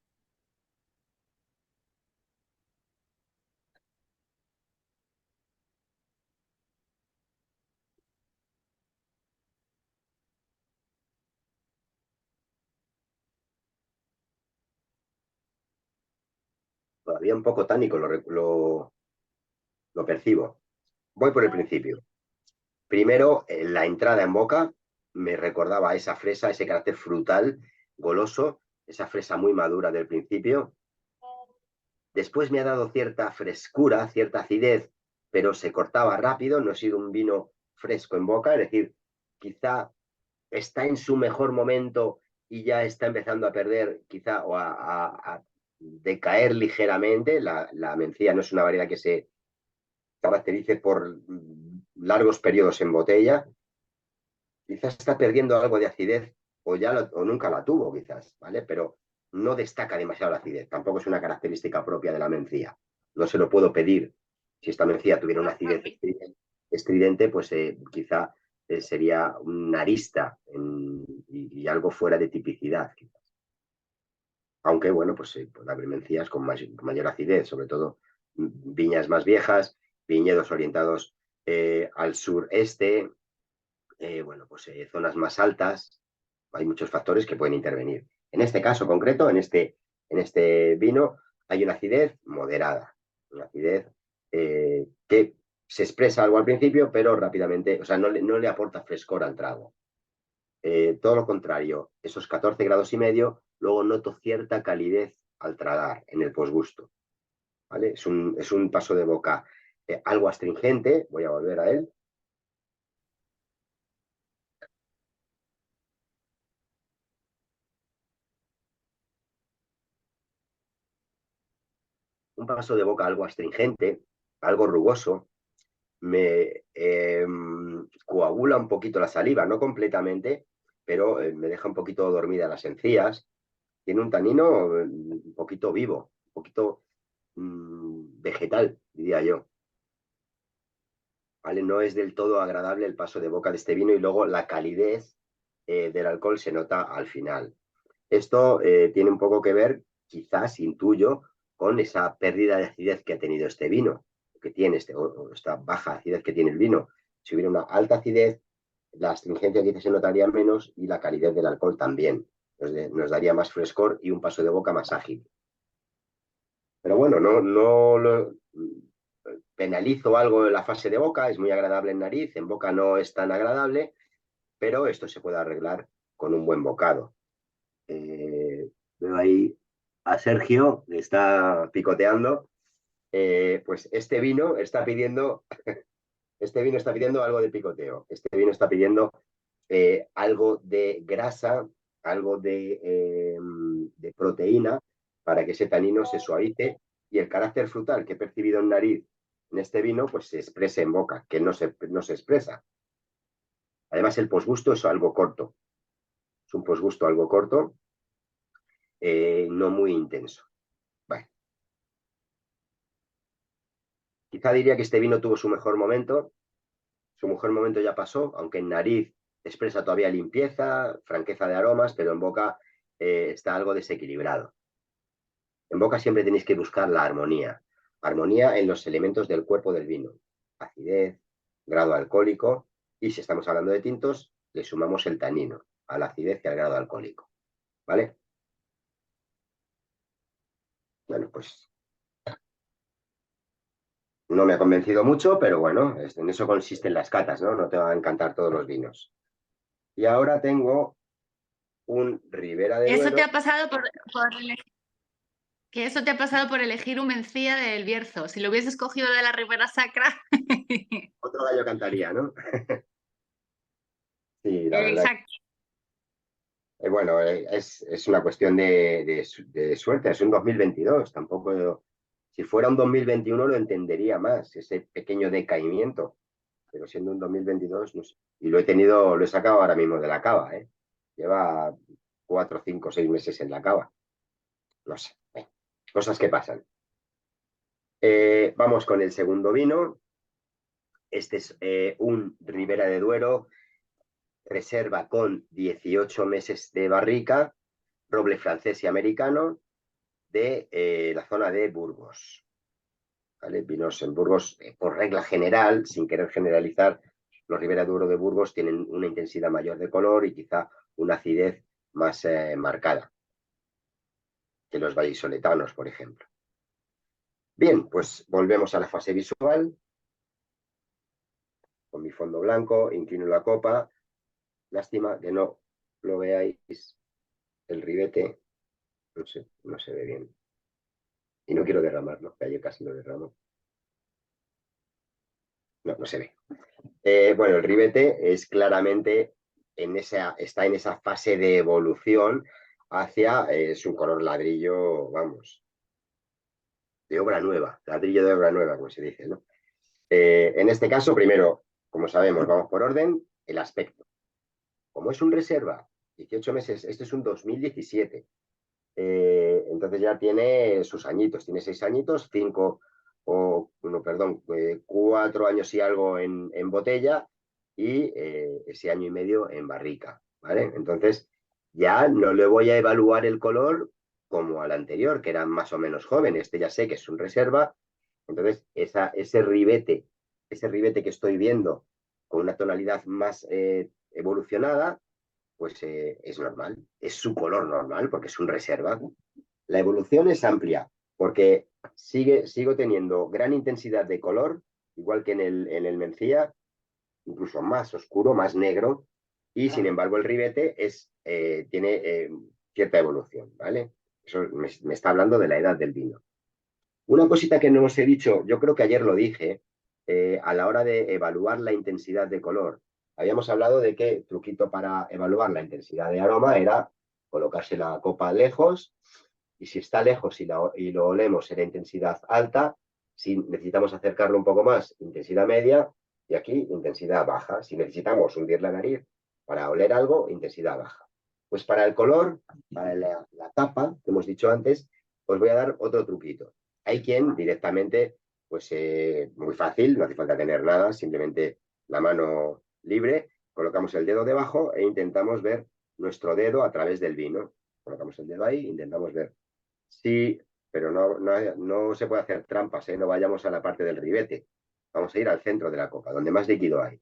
Todavía un poco tánico, lo percibo. Voy por el principio. Primero, la entrada en boca me recordaba a esa fresa, ese carácter frutal, goloso, esa fresa muy madura del principio. Después me ha dado cierta frescura, cierta acidez, pero se cortaba rápido, no ha sido un vino fresco en boca, es decir, quizá está en su mejor momento y ya está empezando a perder, quizá, o a decaer ligeramente. La mencía no es una variedad que se caracterice por largos periodos en botella. Quizás está perdiendo algo de acidez o nunca la tuvo, quizás, ¿vale? Pero no destaca demasiado la acidez. Tampoco es una característica propia de la mencía. No se lo puedo pedir. Si esta mencía tuviera una acidez estridente, pues quizá sería una arista y algo fuera de tipicidad, quizás. Aunque, bueno, pues puede haber mencías con mayor acidez, sobre todo viñas más viejas, viñedos orientados al sureste, bueno, pues zonas más altas, hay muchos factores que pueden intervenir. En este caso concreto, en este vino, hay una acidez moderada, una acidez que se expresa algo al principio, pero rápidamente, o sea, no le aporta frescor al trago. Todo lo contrario, esos 14 grados y medio, luego noto cierta calidez al tragar en el posgusto. ¿Vale? Es un paso de boca algo astringente, voy a volver a él. Un paso de boca algo astringente, algo rugoso, me coagula un poquito la saliva, no completamente, pero me deja un poquito dormida las encías. Tiene un tanino un poquito vivo, un poquito vegetal, diría yo. ¿Vale? No es del todo agradable el paso de boca de este vino y luego la calidez del alcohol se nota al final. Esto tiene un poco que ver, quizás intuyo, con esa pérdida de acidez que ha tenido este vino. que tiene o esta baja acidez que tiene el vino, si hubiera una alta acidez, la astringencia quizás se notaría menos y la calidez del alcohol también. Nos daría más frescor y un paso de boca más ágil. Pero bueno, no lo penalizo algo en la fase de boca, es muy agradable en nariz, en boca no es tan agradable, pero esto se puede arreglar con un buen bocado. Veo ahí a Sergio, que está picoteando. Pues este vino está pidiendo algo de picoteo. Este vino está pidiendo algo de grasa, algo de proteína, para que ese tanino se suavice y el carácter frutal que he percibido en nariz en este vino, pues se exprese en boca, que no se expresa. Además, el posgusto es algo corto. Es un posgusto algo corto, no muy intenso. Bueno. Quizá diría que este vino tuvo su mejor momento. Su mejor momento ya pasó, aunque en nariz expresa todavía limpieza, franqueza de aromas, pero en boca está algo desequilibrado. En boca siempre tenéis que buscar la armonía. Armonía en los elementos del cuerpo del vino. Acidez, grado alcohólico, y si estamos hablando de tintos, le sumamos el tanino a la acidez y al grado alcohólico. ¿Vale? Bueno, pues no me ha convencido mucho, pero bueno, en eso consisten las catas, ¿no? No te van a encantar todos los vinos. Y ahora tengo un Ribera de Eso Duero. te ha pasado que eso te ha pasado por elegir un Mencía del Bierzo. Si lo hubieses cogido de la Ribera Sacra. Otro gallo cantaría, ¿no? Sí, la verdad. Exacto. Bueno, es una cuestión de suerte, es un 2022, tampoco, si fuera un 2021 lo entendería más, ese pequeño decaimiento, pero siendo un 2022, no sé. Y lo he sacado ahora mismo de la cava, ¿eh? Lleva 4, 5, 6 meses en la cava, no sé, cosas que pasan. Vamos con el segundo vino, este es un Ribera de Duero, reserva con 18 meses de barrica, roble francés y americano, de la zona de Burgos. ¿Vale? Vinos en Burgos, por regla general, sin querer generalizar, los Ribera de Duero de Burgos tienen una intensidad mayor de color y quizá una acidez más marcada que los vallisoletanos, por ejemplo. Bien, pues volvemos a la fase visual. Con mi fondo blanco, inclino la copa. Lástima que no lo veáis el ribete. No sé, no se ve bien. Y no quiero derramarlo, que ayer casi lo derramo. No se ve. Bueno, el ribete es claramente está en esa fase de evolución hacia su color ladrillo, vamos, de obra nueva, ladrillo de obra nueva, como se dice, ¿no? En este caso, primero, como sabemos, vamos por orden, el aspecto. Como es un reserva, 18 meses, este es un 2017, entonces ya tiene sus añitos, tiene 6 añitos, 4 años y algo en botella y ese año y medio en barrica, ¿vale? Entonces ya no le voy a evaluar el color como al anterior, que era más o menos joven, este ya sé que es un reserva, entonces ese ribete que estoy viendo con una tonalidad más evolucionada, pues es normal, es su color normal porque es un reserva. La evolución es amplia porque sigo teniendo gran intensidad de color, igual que en el Mencía, incluso más oscuro, más negro, y sin embargo el ribete tiene cierta evolución, ¿vale? Eso me está hablando de la edad del vino. Una cosita que no os he dicho, yo creo que ayer lo dije, a la hora de evaluar la intensidad de color. Habíamos hablado de que el truquito para evaluar la intensidad de aroma era colocarse la copa lejos y si está lejos y lo olemos en la intensidad alta, si necesitamos acercarlo un poco más, intensidad media y aquí intensidad baja. Si necesitamos hundir la nariz para oler algo, intensidad baja. Pues para el color, para la tapa que hemos dicho antes, os voy a dar otro truquito. Hay quien directamente, pues muy fácil, no hace falta tener nada, simplemente la mano libre, colocamos el dedo debajo e intentamos ver nuestro dedo a través del vino. Colocamos el dedo ahí, intentamos ver. Si pero no se puede hacer trampas, ¿eh? No vayamos a la parte del ribete. Vamos a ir al centro de la copa, donde más líquido hay.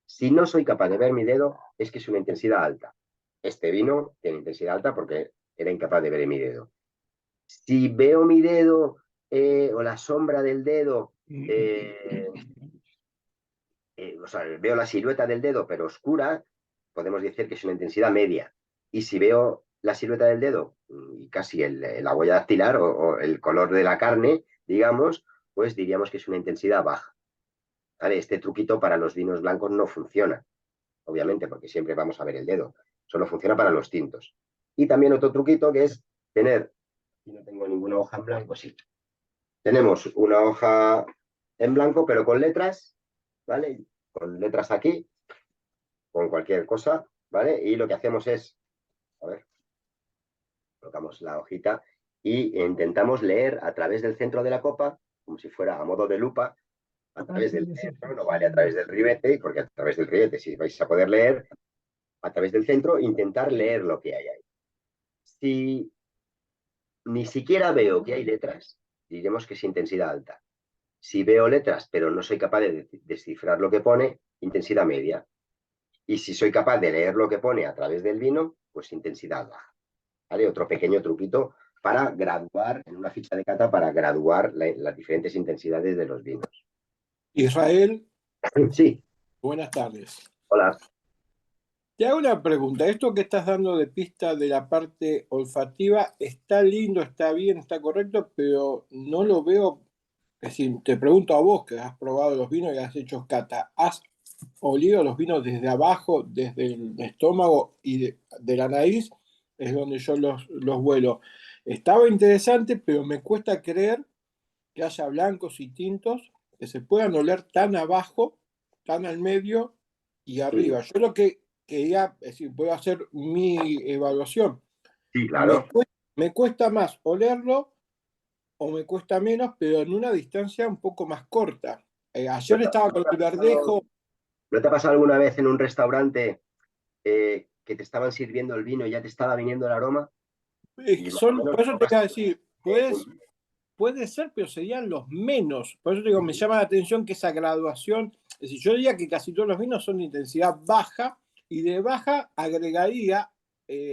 Si no soy capaz de ver mi dedo, es que es una intensidad alta. Este vino tiene intensidad alta porque era incapaz de ver mi dedo. Si veo mi dedo o la sombra del dedo, o sea, veo la silueta del dedo pero oscura, podemos decir que es una intensidad media. Y si veo la silueta del dedo y casi la huella dactilar o el color de la carne, digamos, pues diríamos que es una intensidad baja. ¿Vale? Este truquito para los vinos blancos no funciona, obviamente, porque siempre vamos a ver el dedo. Solo funciona para los tintos. Y también otro truquito que es tener, si no tengo ninguna hoja en blanco, sí. Tenemos una hoja en blanco, pero con letras, ¿vale? Con letras aquí, con cualquier cosa, ¿vale? Y lo que hacemos es, a ver, colocamos la hojita y intentamos leer a través del centro de la copa, como si fuera a modo de lupa, a través del centro, no vale a través del ribete, porque a través del ribete sí vais a poder leer, a través del centro, intentar leer lo que hay ahí. Si ni siquiera veo que hay letras, diremos que es intensidad alta. Si veo letras, pero no soy capaz de descifrar lo que pone, intensidad media. Y si soy capaz de leer lo que pone a través del vino, pues intensidad baja. ¿Vale? Otro pequeño truquito para graduar, en una ficha de cata, para graduar las diferentes intensidades de los vinos. Israel, Sí, buenas tardes. hola. Te hago una pregunta. Esto que estás dando de pista de la parte olfativa está lindo, está bien, está correcto, pero no lo veo. Es decir, te pregunto a vos que has probado los vinos y has hecho cata. ¿Has olido los vinos desde abajo, desde el estómago y de la nariz? Es donde yo los vuelo. Estaba interesante, pero me cuesta creer que haya blancos y tintos que se puedan oler tan abajo, tan al medio y arriba. Yo lo que quería, es decir, voy a hacer mi evaluación. Sí, claro. Me cuesta más olerlo o me cuesta menos, pero en una distancia un poco más corta. Ayer estaba con el verdejo. ¿No te ha pasado alguna vez en un restaurante que te estaban sirviendo el vino y ya te estaba viniendo el aroma? Por eso te voy a decir, puede ser, pero serían los menos. Por eso te digo, me llama la atención que esa graduación, es decir, yo diría que casi todos los vinos son de intensidad baja, y de baja agregaría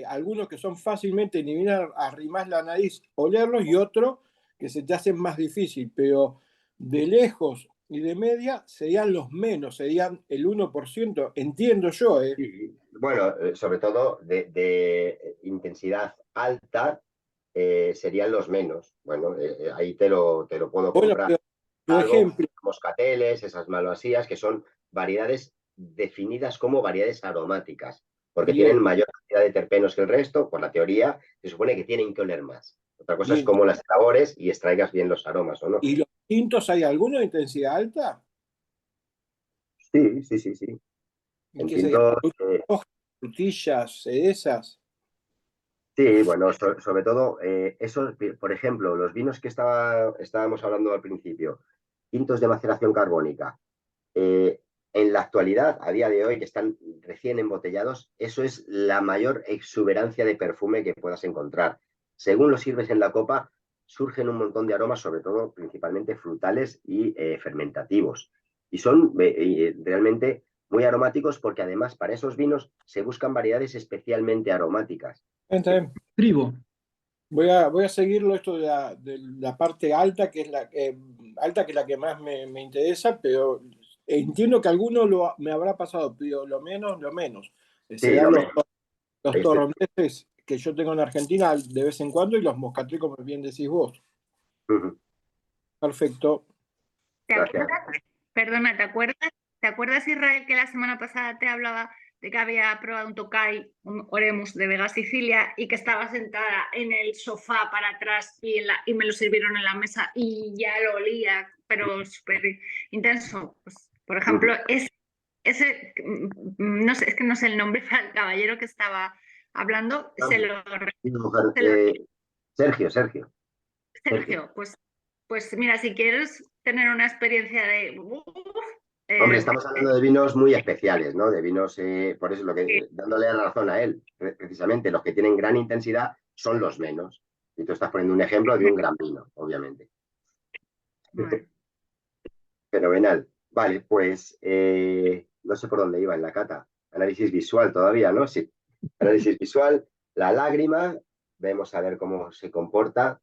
algunos que son fácilmente, ni bien arrimás la nariz, olerlos, y otros que se te hacen más difícil, pero de lejos y de media serían los menos, serían el 1%, entiendo yo. Sí. Bueno, sobre todo de intensidad alta serían los menos. Bueno, ahí te lo puedo comprar. Bueno, tu Algo, ejemplo. moscateles, esas malvasías, que son variedades definidas como variedades aromáticas, porque Bien. tienen mayor cantidad de terpenos que el resto. Por la teoría, se supone que tienen que oler más. Otra cosa es Bien. cómo las elabores y extraigas bien los aromas, ¿o no? ¿Y los tintos hay alguno de intensidad alta? Sí. ¿Y En qué sería? tintos, Frutillas, cerezas. sí, bueno, sobre todo, eso, por ejemplo, los vinos que estábamos hablando al principio, tintos de maceración carbónica, en la actualidad, a día de hoy, que están recién embotellados, eso es la mayor exuberancia de perfume que puedas encontrar. Según lo sirves en la copa, surgen un montón de aromas, sobre todo, principalmente frutales y fermentativos. Y son realmente muy aromáticos porque además para esos vinos se buscan variedades especialmente aromáticas. Está bien. Privo. Voy a seguirlo esto de la parte alta, que es la que más me interesa, pero entiendo que alguno me habrá pasado, pero lo menos. Sí, Serán lo los menos. torronteses que yo tengo en Argentina de vez en cuando, y los moscatel, como bien decís vos. Perfecto. Gracias. Perdona, ¿te acuerdas, Israel, que la semana pasada te hablaba de que había probado un Tokai, un Oremus de Vega Sicilia, y que estaba sentada en el sofá para atrás y me lo sirvieron en la mesa y ya lo olía, pero súper intenso? Pues, por ejemplo, ese, no sé, es que no sé el nombre para el caballero que estaba hablando, Sergio. Sergio, pues mira, si quieres tener una experiencia de... Hombre, estamos hablando de vinos muy especiales, ¿no? De vinos, por eso dándole la razón a él, precisamente, los que tienen gran intensidad son los menos. Y tú estás poniendo un ejemplo de un gran vino, obviamente. Bueno, Fenomenal. Vale, pues no sé por dónde iba en la cata. Análisis visual todavía, ¿no? Sí. Análisis visual, la lágrima, vemos a ver cómo se comporta.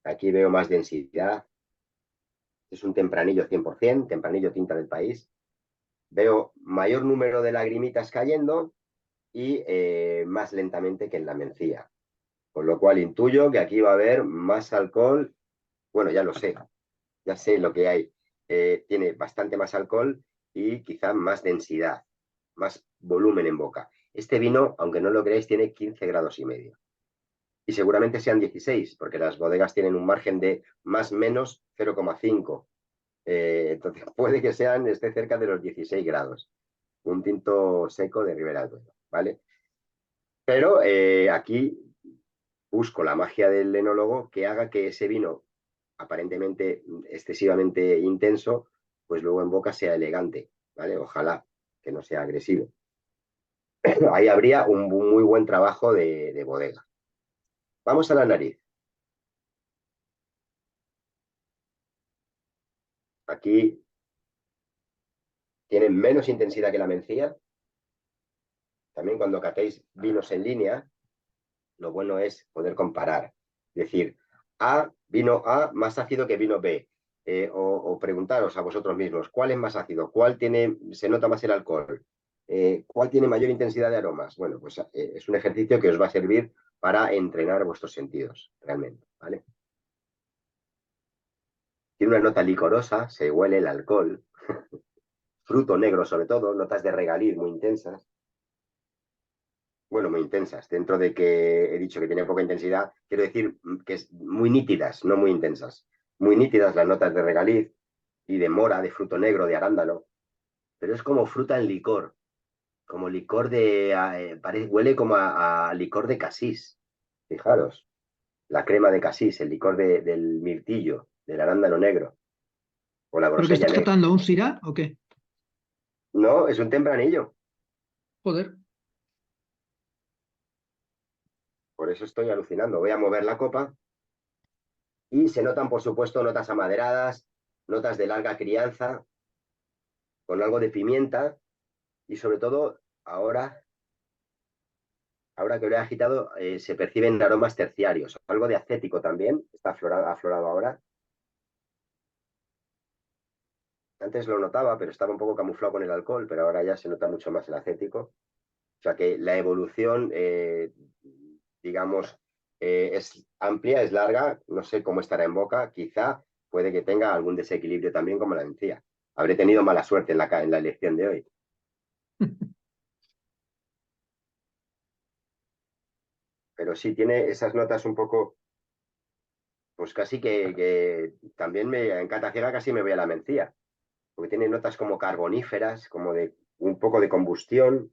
Aquí veo más densidad. Es un tempranillo 100%, tempranillo tinta del país. Veo mayor número de lagrimitas cayendo y más lentamente que en la mencía. Con lo cual intuyo que aquí va a haber más alcohol. Bueno, ya sé lo que hay. Tiene bastante más alcohol y quizá más densidad, más volumen en boca. Este vino, aunque no lo creáis, tiene 15 grados y medio. Y seguramente sean 16, porque las bodegas tienen un margen de más menos 0,5. Entonces puede que esté cerca de los 16 grados. Un tinto seco de Ribera del Duero, ¿vale? Pero aquí busco la magia del enólogo que haga que ese vino aparentemente excesivamente intenso, pues luego en boca sea elegante, ¿vale? Ojalá que no sea agresivo. Ahí habría un muy buen trabajo de bodega. Vamos a la nariz. Aquí tiene menos intensidad que la mencía. También cuando catéis vinos en línea, lo bueno es poder comparar. Es decir, vino A más ácido que vino B. O preguntaros a vosotros mismos, ¿cuál es más ácido? ¿Cuál se nota más el alcohol? ¿Cuál tiene mayor intensidad de aromas? Bueno, pues es un ejercicio que os va a servir para entrenar vuestros sentidos, realmente, ¿vale? Tiene una nota licorosa, se huele el alcohol, fruto negro sobre todo, notas de regaliz muy intensas. Bueno, muy intensas. Dentro de que he dicho que tiene poca intensidad, quiero decir que es muy nítidas, no muy intensas. Muy nítidas las notas de regaliz y de mora, de fruto negro, de arándano. Pero es como fruta en licor, como licor huele como a licor de casís. Fijaros, la crema de casís, el licor del mirtillo, del arándano negro, o la ¿Pero qué grosella estás negra. catando? ¿Un Syrah o qué? No, es un tempranillo. Joder. Por eso estoy alucinando. Voy a mover la copa. Y se notan, por supuesto, notas amaderadas, notas de larga crianza, con algo de pimienta y sobre todo ahora que lo he agitado, se perciben aromas terciarios. Algo de acético también, está aflorado ahora. Antes lo notaba, pero estaba un poco camuflado con el alcohol, pero ahora ya se nota mucho más el acético. O sea que la evolución, digamos, es amplia, es larga, no sé cómo estará en boca, quizá puede que tenga algún desequilibrio también como la encía. Habré tenido mala suerte en la elección de hoy. Pero sí tiene esas notas un poco, pues casi que también en cata ciega casi me voy a la mencía, porque tiene notas como carboníferas, como de un poco de combustión.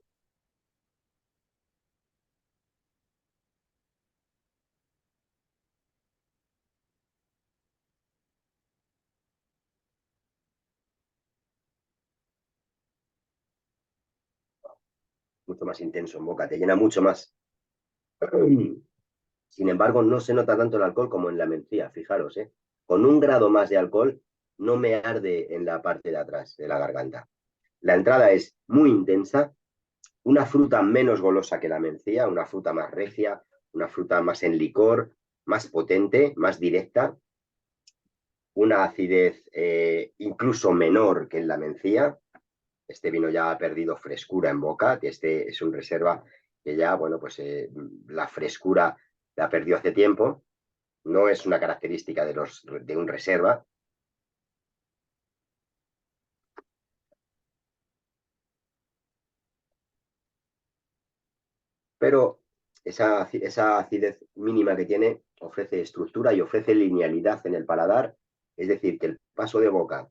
Mucho más intenso en boca, te llena mucho más. Sin embargo, no se nota tanto el alcohol como en la mencía, fijaros, ¿eh? Con 1 grado más de alcohol no me arde en la parte de atrás de la garganta. La entrada es muy intensa, una fruta menos golosa que la mencía, una fruta más recia, una fruta más en licor, más potente, más directa, una acidez incluso menor que en la mencía. Este vino ya ha perdido frescura en boca, que este es un reserva que ya, bueno, pues la frescura la perdió hace tiempo. No es una característica de un reserva. Pero esa acidez mínima que tiene ofrece estructura y ofrece linealidad en el paladar. Es decir, que el paso de boca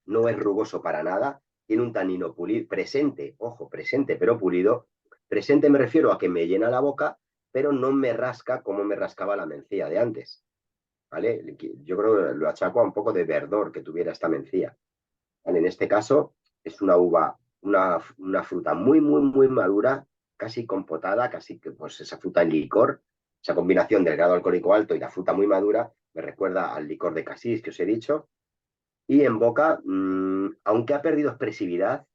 no es rugoso para nada, tiene un tanino pulido, presente, ojo, presente pero pulido. Presente me refiero a que me llena la boca, pero no me rasca como me rascaba la mencía de antes. ¿Vale? Yo creo que lo achaco a un poco de verdor que tuviera esta mencía. ¿Vale? En este caso es una uva, una fruta muy, muy, muy madura, casi compotada, casi que pues esa fruta en licor, esa combinación del grado alcohólico alto y la fruta muy madura me recuerda al licor de cassis que os he dicho. Y en boca, aunque ha perdido expresividad,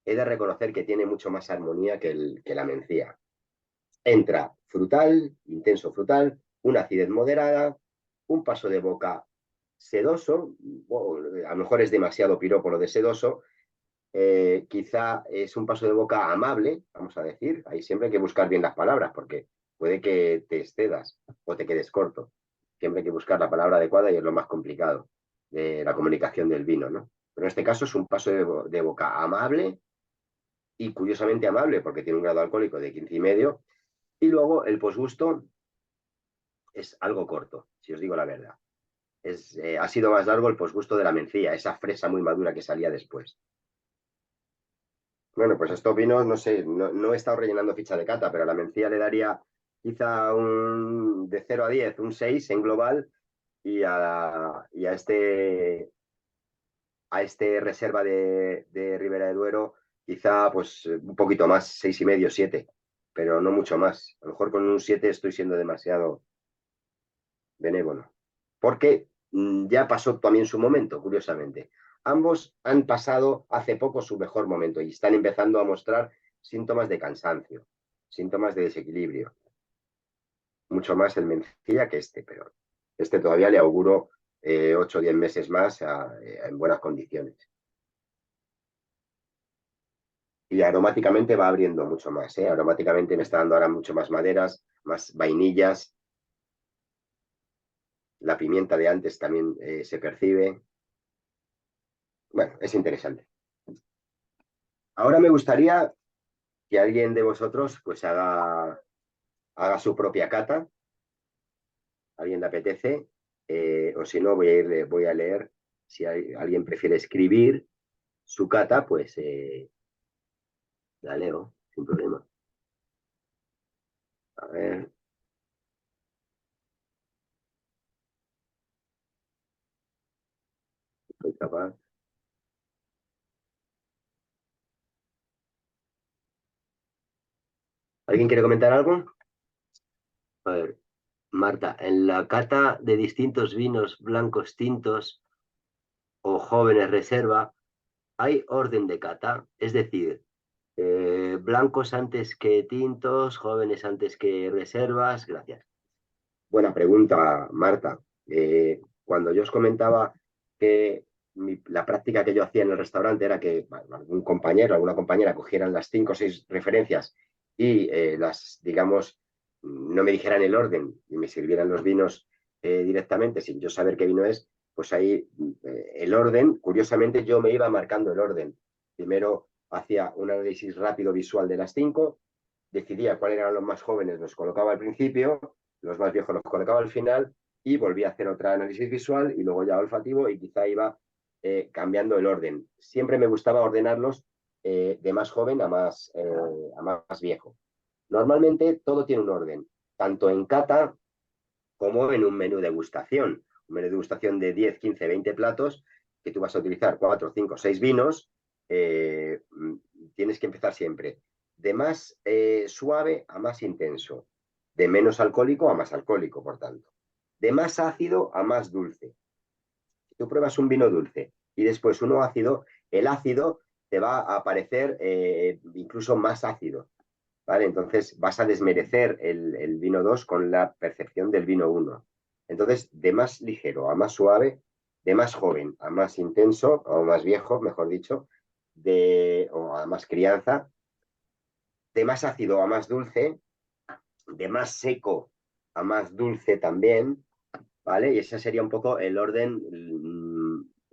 he de reconocer que tiene mucho más armonía que la mencía. Entra frutal, intenso frutal, una acidez moderada, un paso de boca sedoso, a lo mejor es demasiado piropo lo de sedoso, quizá es un paso de boca amable, vamos a decir, ahí siempre hay que buscar bien las palabras porque puede que te excedas o te quedes corto. Siempre hay que buscar la palabra adecuada y es lo más complicado de la comunicación del vino, ¿no? Pero en este caso es un paso de boca amable y curiosamente amable porque tiene un grado alcohólico de 15,5 y luego el posgusto es algo corto, si os digo la verdad. Ha sido más largo el posgusto de la mencía, esa fresa muy madura que salía después. Bueno, pues estos vinos, no sé, no he estado rellenando ficha de cata, pero a la mencía le daría quizá de 0 a 10, un 6 en global, y a este reserva de Ribera de Duero, quizá pues un poquito más, 6,5, 7, pero no mucho más. A lo mejor con un 7 estoy siendo demasiado benévolo. Porque ya pasó también su momento, curiosamente. Ambos han pasado hace poco su mejor momento y están empezando a mostrar síntomas de cansancio, síntomas de desequilibrio. Mucho más el mencía que este, pero este todavía le auguro 8 o 10 meses más en buenas condiciones. Y aromáticamente va abriendo mucho más, ¿eh? Aromáticamente me está dando ahora mucho más maderas, más vainillas. La pimienta de antes también se percibe. Bueno, es interesante. Ahora me gustaría que alguien de vosotros pues haga su propia cata. ¿Alguien le apetece? O si no, voy a leer. Si alguien prefiere escribir su cata, pues la leo sin problema. A ver. Soy capaz. ¿Alguien quiere comentar algo? A ver, Marta, en la cata de distintos vinos blancos tintos o jóvenes reserva, ¿hay orden de cata? Es decir, blancos antes que tintos, jóvenes antes que reservas. Gracias. Buena pregunta, Marta. Cuando yo os comentaba que la práctica que yo hacía en el restaurante era que algún compañero, alguna compañera cogieran las 5 o 6 referencias y digamos, no me dijeran el orden y me sirvieran los vinos directamente sin yo saber qué vino es, pues ahí el orden, curiosamente yo me iba marcando el orden. Primero hacía un análisis rápido visual de las 5, decidía cuáles eran los más jóvenes, los colocaba al principio, los más viejos los colocaba al final y volví a hacer otro análisis visual y luego ya olfativo y quizá iba cambiando el orden. Siempre me gustaba ordenarlos de más joven a más viejo. Normalmente todo tiene un orden, tanto en cata como en un menú de degustación. Un menú de degustación de 10, 15, 20 platos que tú vas a utilizar 4, 5, 6 vinos. Tienes que empezar siempre de más suave a más intenso, de menos alcohólico a más alcohólico, por tanto, de más ácido a más dulce. Si tú pruebas un vino dulce y después uno ácido, el ácido te va a parecer incluso más ácido, ¿vale? Entonces vas a desmerecer el vino 2 con la percepción del vino 1. Entonces, de más ligero a más suave, de más joven a más intenso, o más viejo, mejor dicho, o a más crianza, de más ácido a más dulce, de más seco a más dulce también, ¿vale? Y ese sería un poco el orden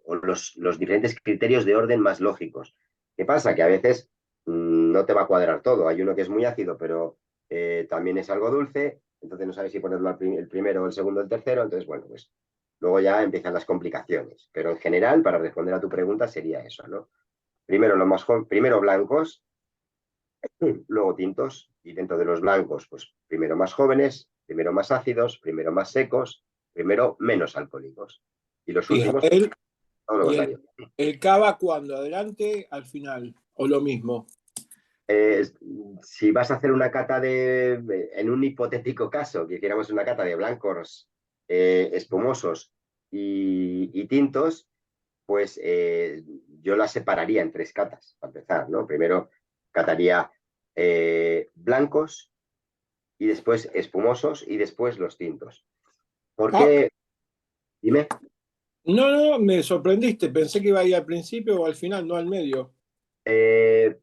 o los diferentes criterios de orden más lógicos. ¿Qué pasa? Que a veces no te va a cuadrar todo. Hay uno que es muy ácido, pero también es algo dulce, entonces no sabes si ponerlo el primero o el segundo o el tercero, entonces, bueno, pues luego ya empiezan las complicaciones. Pero en general, para responder a tu pregunta, sería eso, ¿no? Primero blancos, luego tintos, y dentro de los blancos, pues primero más jóvenes, primero más ácidos, primero más secos, primero menos alcohólicos. Y los últimos, Israel, todo lo ¿y contrario. el cava cuándo? ¿Adelante, al final? ¿O lo mismo? Eh, si vas a hacer una cata en un hipotético caso, que hiciéramos una cata de blancos espumosos y tintos, pues yo la separaría en 3 catas, para empezar, ¿no? Primero cataría blancos y después espumosos y después los tintos. ¿Por Ah, qué? Dime. no, no, me sorprendiste. Pensé que iba a ir al principio o al final, no al medio. Eh,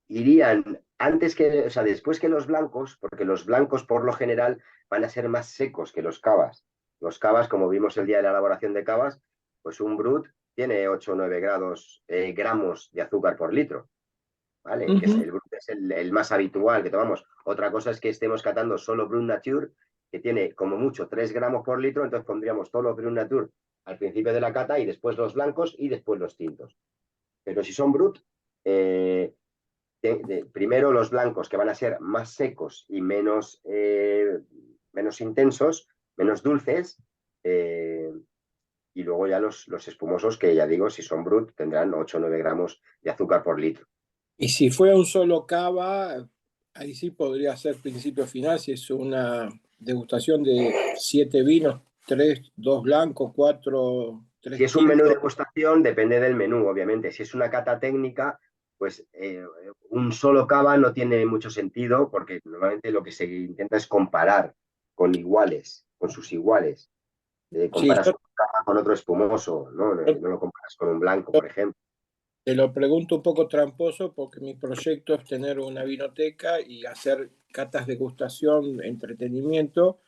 Irían antes que, o sea, después que los blancos, porque los blancos por lo general van a ser más secos que los cavas. Los cavas, como vimos el día de la elaboración de cavas, pues un brut tiene 8 o 9 gramos de azúcar por litro, ¿vale? Que es, Ujú. el brut es el más habitual que tomamos. Otra cosa es que estemos catando solo brut nature, que tiene como mucho 3 gramos por litro, entonces pondríamos todos los brut nature al principio de la cata y después los blancos y después los tintos. Pero si son brut, eh, primero los blancos, que van a ser más secos y menos intensos, menos dulces, y luego ya los espumosos, que ya digo, si son brut, tendrán 8 o 9 gramos de azúcar por litro. Y si fuera un solo cava, ahí sí podría ser principio final, si es una degustación de 7 vinos, 3, 2 blancos, 4, Si 3 es un menú de tintos. degustación, depende del menú, obviamente. Si es una cata técnica, pues un solo cava no tiene mucho sentido, porque normalmente lo que se intenta es comparar con iguales, con sus iguales. Sí, Comparas un cava con otro espumoso, ¿no? No lo comparas con un blanco, por ejemplo. te lo pregunto un poco tramposo porque mi proyecto es tener una vinoteca y hacer catas de degustación, entretenimiento.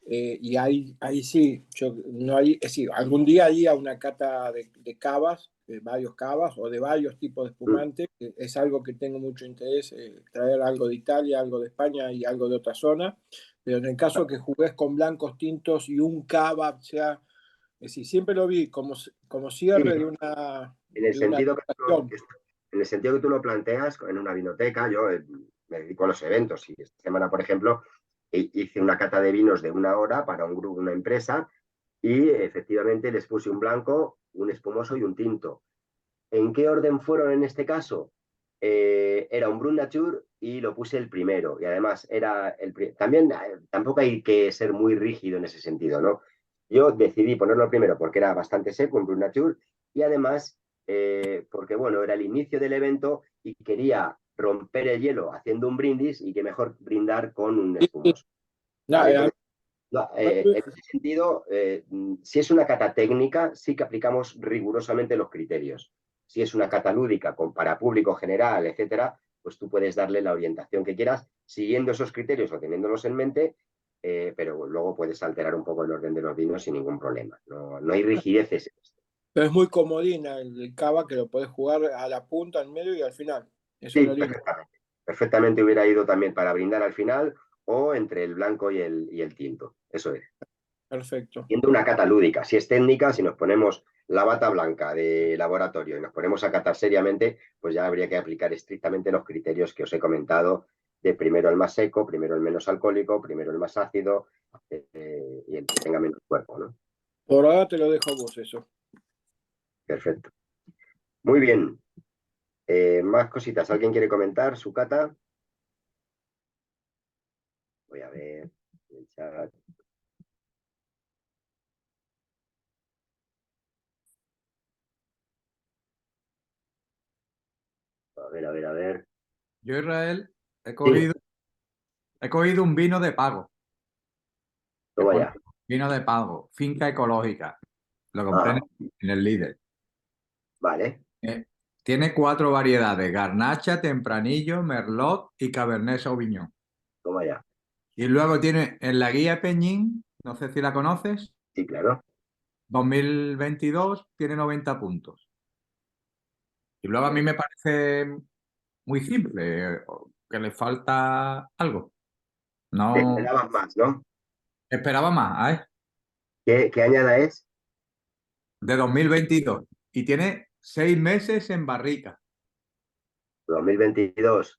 Y ahí sí, yo no hay, es decir, algún día haría una cata de cavas, de varios cavas o de varios tipos de Mm. espumantes, que es algo que tengo mucho interés, traer algo de Italia, algo de España y algo de otra zona, pero en el caso que jugués con blancos, tintos y un cava, o sea, es decir, siempre lo vi como Sí, cierre en el de una sentido degustación. en el sentido que tú lo planteas en una vinoteca, yo me dedico a los eventos y esta semana, por ejemplo, hice una cata de vinos de 1 hora para un grupo, una empresa, y efectivamente les puse un blanco, un espumoso y un tinto. ¿En qué orden fueron en este caso? Era un Brut Nature y lo puse el primero. Y además era también tampoco hay que ser muy rígido en ese sentido, ¿no? Yo decidí ponerlo primero porque era bastante seco, un Brut Nature, y además porque, bueno, era el inicio del evento y quería romper el hielo haciendo un brindis y que mejor brindar con un Sí, sí. espumoso, No, ¿vale? Entonces, no, en ese sentido, si es una cata técnica, sí que aplicamos rigurosamente los criterios. Si es una cata lúdica para público general, etcétera, pues tú puedes darle la orientación que quieras siguiendo esos criterios o teniéndolos en mente, pero luego puedes alterar un poco el orden de los vinos sin ningún problema. No, no hay rigideces en esto. pero es muy comodina el cava que lo podés jugar a la punta, al medio y al final. Eso es Sí, lo lindo. perfectamente. Perfectamente hubiera ido también para brindar al final o entre el blanco y el tinto. Eso es. Perfecto. Siendo una cata lúdica. Si es técnica, si nos ponemos la bata blanca de laboratorio y nos ponemos a catar seriamente, pues ya habría que aplicar estrictamente los criterios que os he comentado de primero el más seco, primero el menos alcohólico, primero el más ácido y el que tenga menos cuerpo, ¿no? Por ahora te lo dejo a vos eso. Perfecto. Muy bien. Más cositas. ¿Alguien quiere comentar su cata? Voy a ver el chat. A ver, a ver, a ver. Yo, Israel, he Sí, cogido, he cogido un vino de pago, que toma pone ya. vino de pago, finca ecológica. Lo compré Ah, en el líder. vale. Tiene 4 variedades: Garnacha, Tempranillo, Merlot y Cabernet Sauvignon. Toma ya. Y luego tiene en la guía Peñín, no sé si la conoces, Sí, claro. 2022, tiene 90 puntos. Y luego a mí me parece muy simple, que le falta algo. Te No esperabas más, ¿no? esperaba más, ¿eh? ¿Qué añada es? De 2022. Y tiene 6 meses en barrica. 2022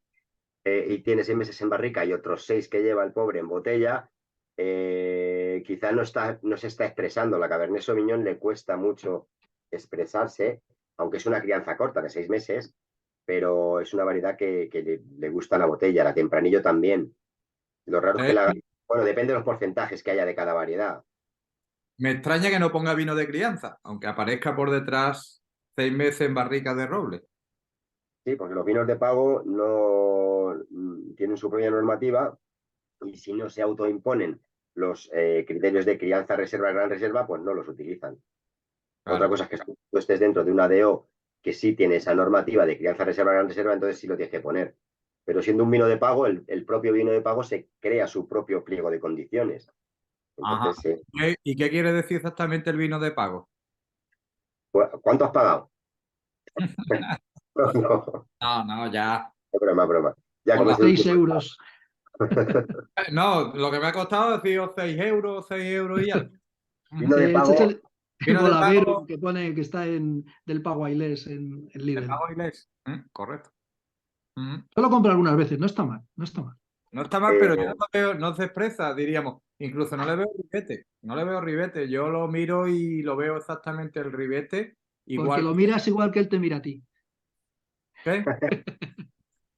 y tiene 6 meses en barrica y otros 6 que lleva el pobre en botella, quizá no se está expresando. La Cabernet Sauvignon le cuesta mucho expresarse, aunque es una crianza corta de 6 meses, pero es una variedad que le gusta la botella, la Tempranillo también. Lo raro es que bueno, depende de los porcentajes que haya de cada variedad. Me extraña que no ponga vino de crianza, aunque aparezca por detrás 6 meses en barricas de roble. Sí, porque los vinos de pago no tienen su propia normativa y si no se autoimponen los criterios de crianza, reserva, gran reserva, pues no los utilizan. Claro. Otra cosa es que tú estés dentro de una DO que sí tiene esa normativa de crianza, reserva, gran reserva, entonces sí lo tienes que poner. Pero siendo un vino de pago, el propio vino de pago se crea su propio pliego de condiciones. Entonces, ¿Y qué quiere decir exactamente el vino de pago? ¿cuánto has pagado? No, No, ya. es broma, broma. Ya, Hola. como es el 6 último. euros. No, lo que me ha costado es decir 6 euros y algo. Vino de Este pago, es el Vino de Bolavero pago, que pone que está del Pago Ailés en de Lidl. pago inglés. Correcto. Yo lo compro algunas veces, no está mal, no está mal. No está mal, pero yo no lo veo, no se expresa, diríamos. Incluso no le veo ribete. No le veo ribete. Yo lo miro y lo veo exactamente el ribete. Porque Igual lo miras igual que él te mira a ti. que.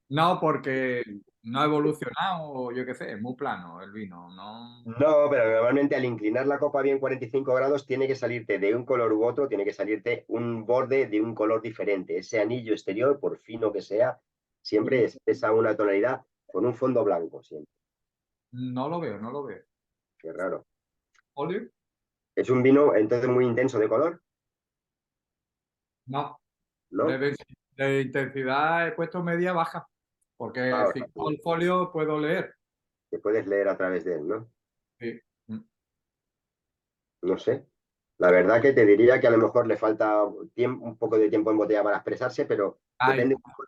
No, porque no ha evolucionado, yo qué sé, es muy plano el vino. No. no, pero normalmente al inclinar la copa bien 45 grados tiene que salirte de un color u otro, tiene que salirte un borde de un color diferente. Ese anillo exterior, por fino que sea, siempre expresa una tonalidad con un fondo blanco, siempre. No lo veo, no lo veo. Qué raro. ¿Óleo? Es un vino entonces muy intenso de color, No. ¿no? De intensidad he puesto media baja, porque Ahora, si cojo el folio puedo leer. que puedes leer a través de él, ¿no? Sí. No sé. La verdad que te diría que a lo mejor le falta un poco de tiempo en botella para expresarse, pero Ay, depende un poco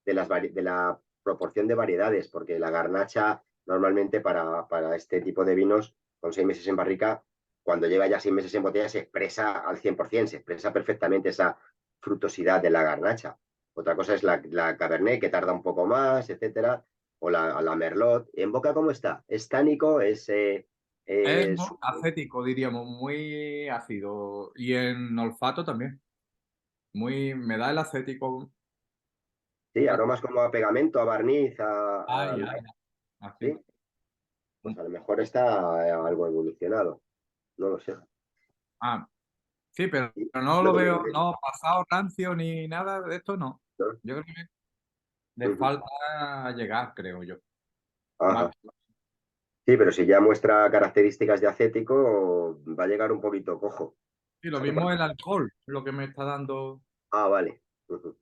de la proporción de variedades, porque la garnacha normalmente para este tipo de vinos con 6 meses en barrica, cuando lleva ya 6 meses en botella se expresa al 100%, se expresa perfectamente esa frutosidad de la garnacha. Otra cosa es la Cabernet, que tarda un poco más, etcétera, o la Merlot. ¿En boca cómo está? ¿Es tánico? es muy acético, diríamos, muy ácido. Y en olfato también. Me da el acético. Sí, aromas como a pegamento, a barniz, Ay, así. ¿sí? Pues a lo mejor está algo evolucionado, no lo sé. Sí, pero Y no lo lo que veo, me- no pasado rancio ni nada de esto, no. ¿no? Yo creo que le Ujú. falta llegar, creo yo. Ajá. Sí, pero si ya muestra características de acético, va a llegar un poquito cojo. Sí, lo mismo el alcohol, lo que me está dando. Vale. Ujú.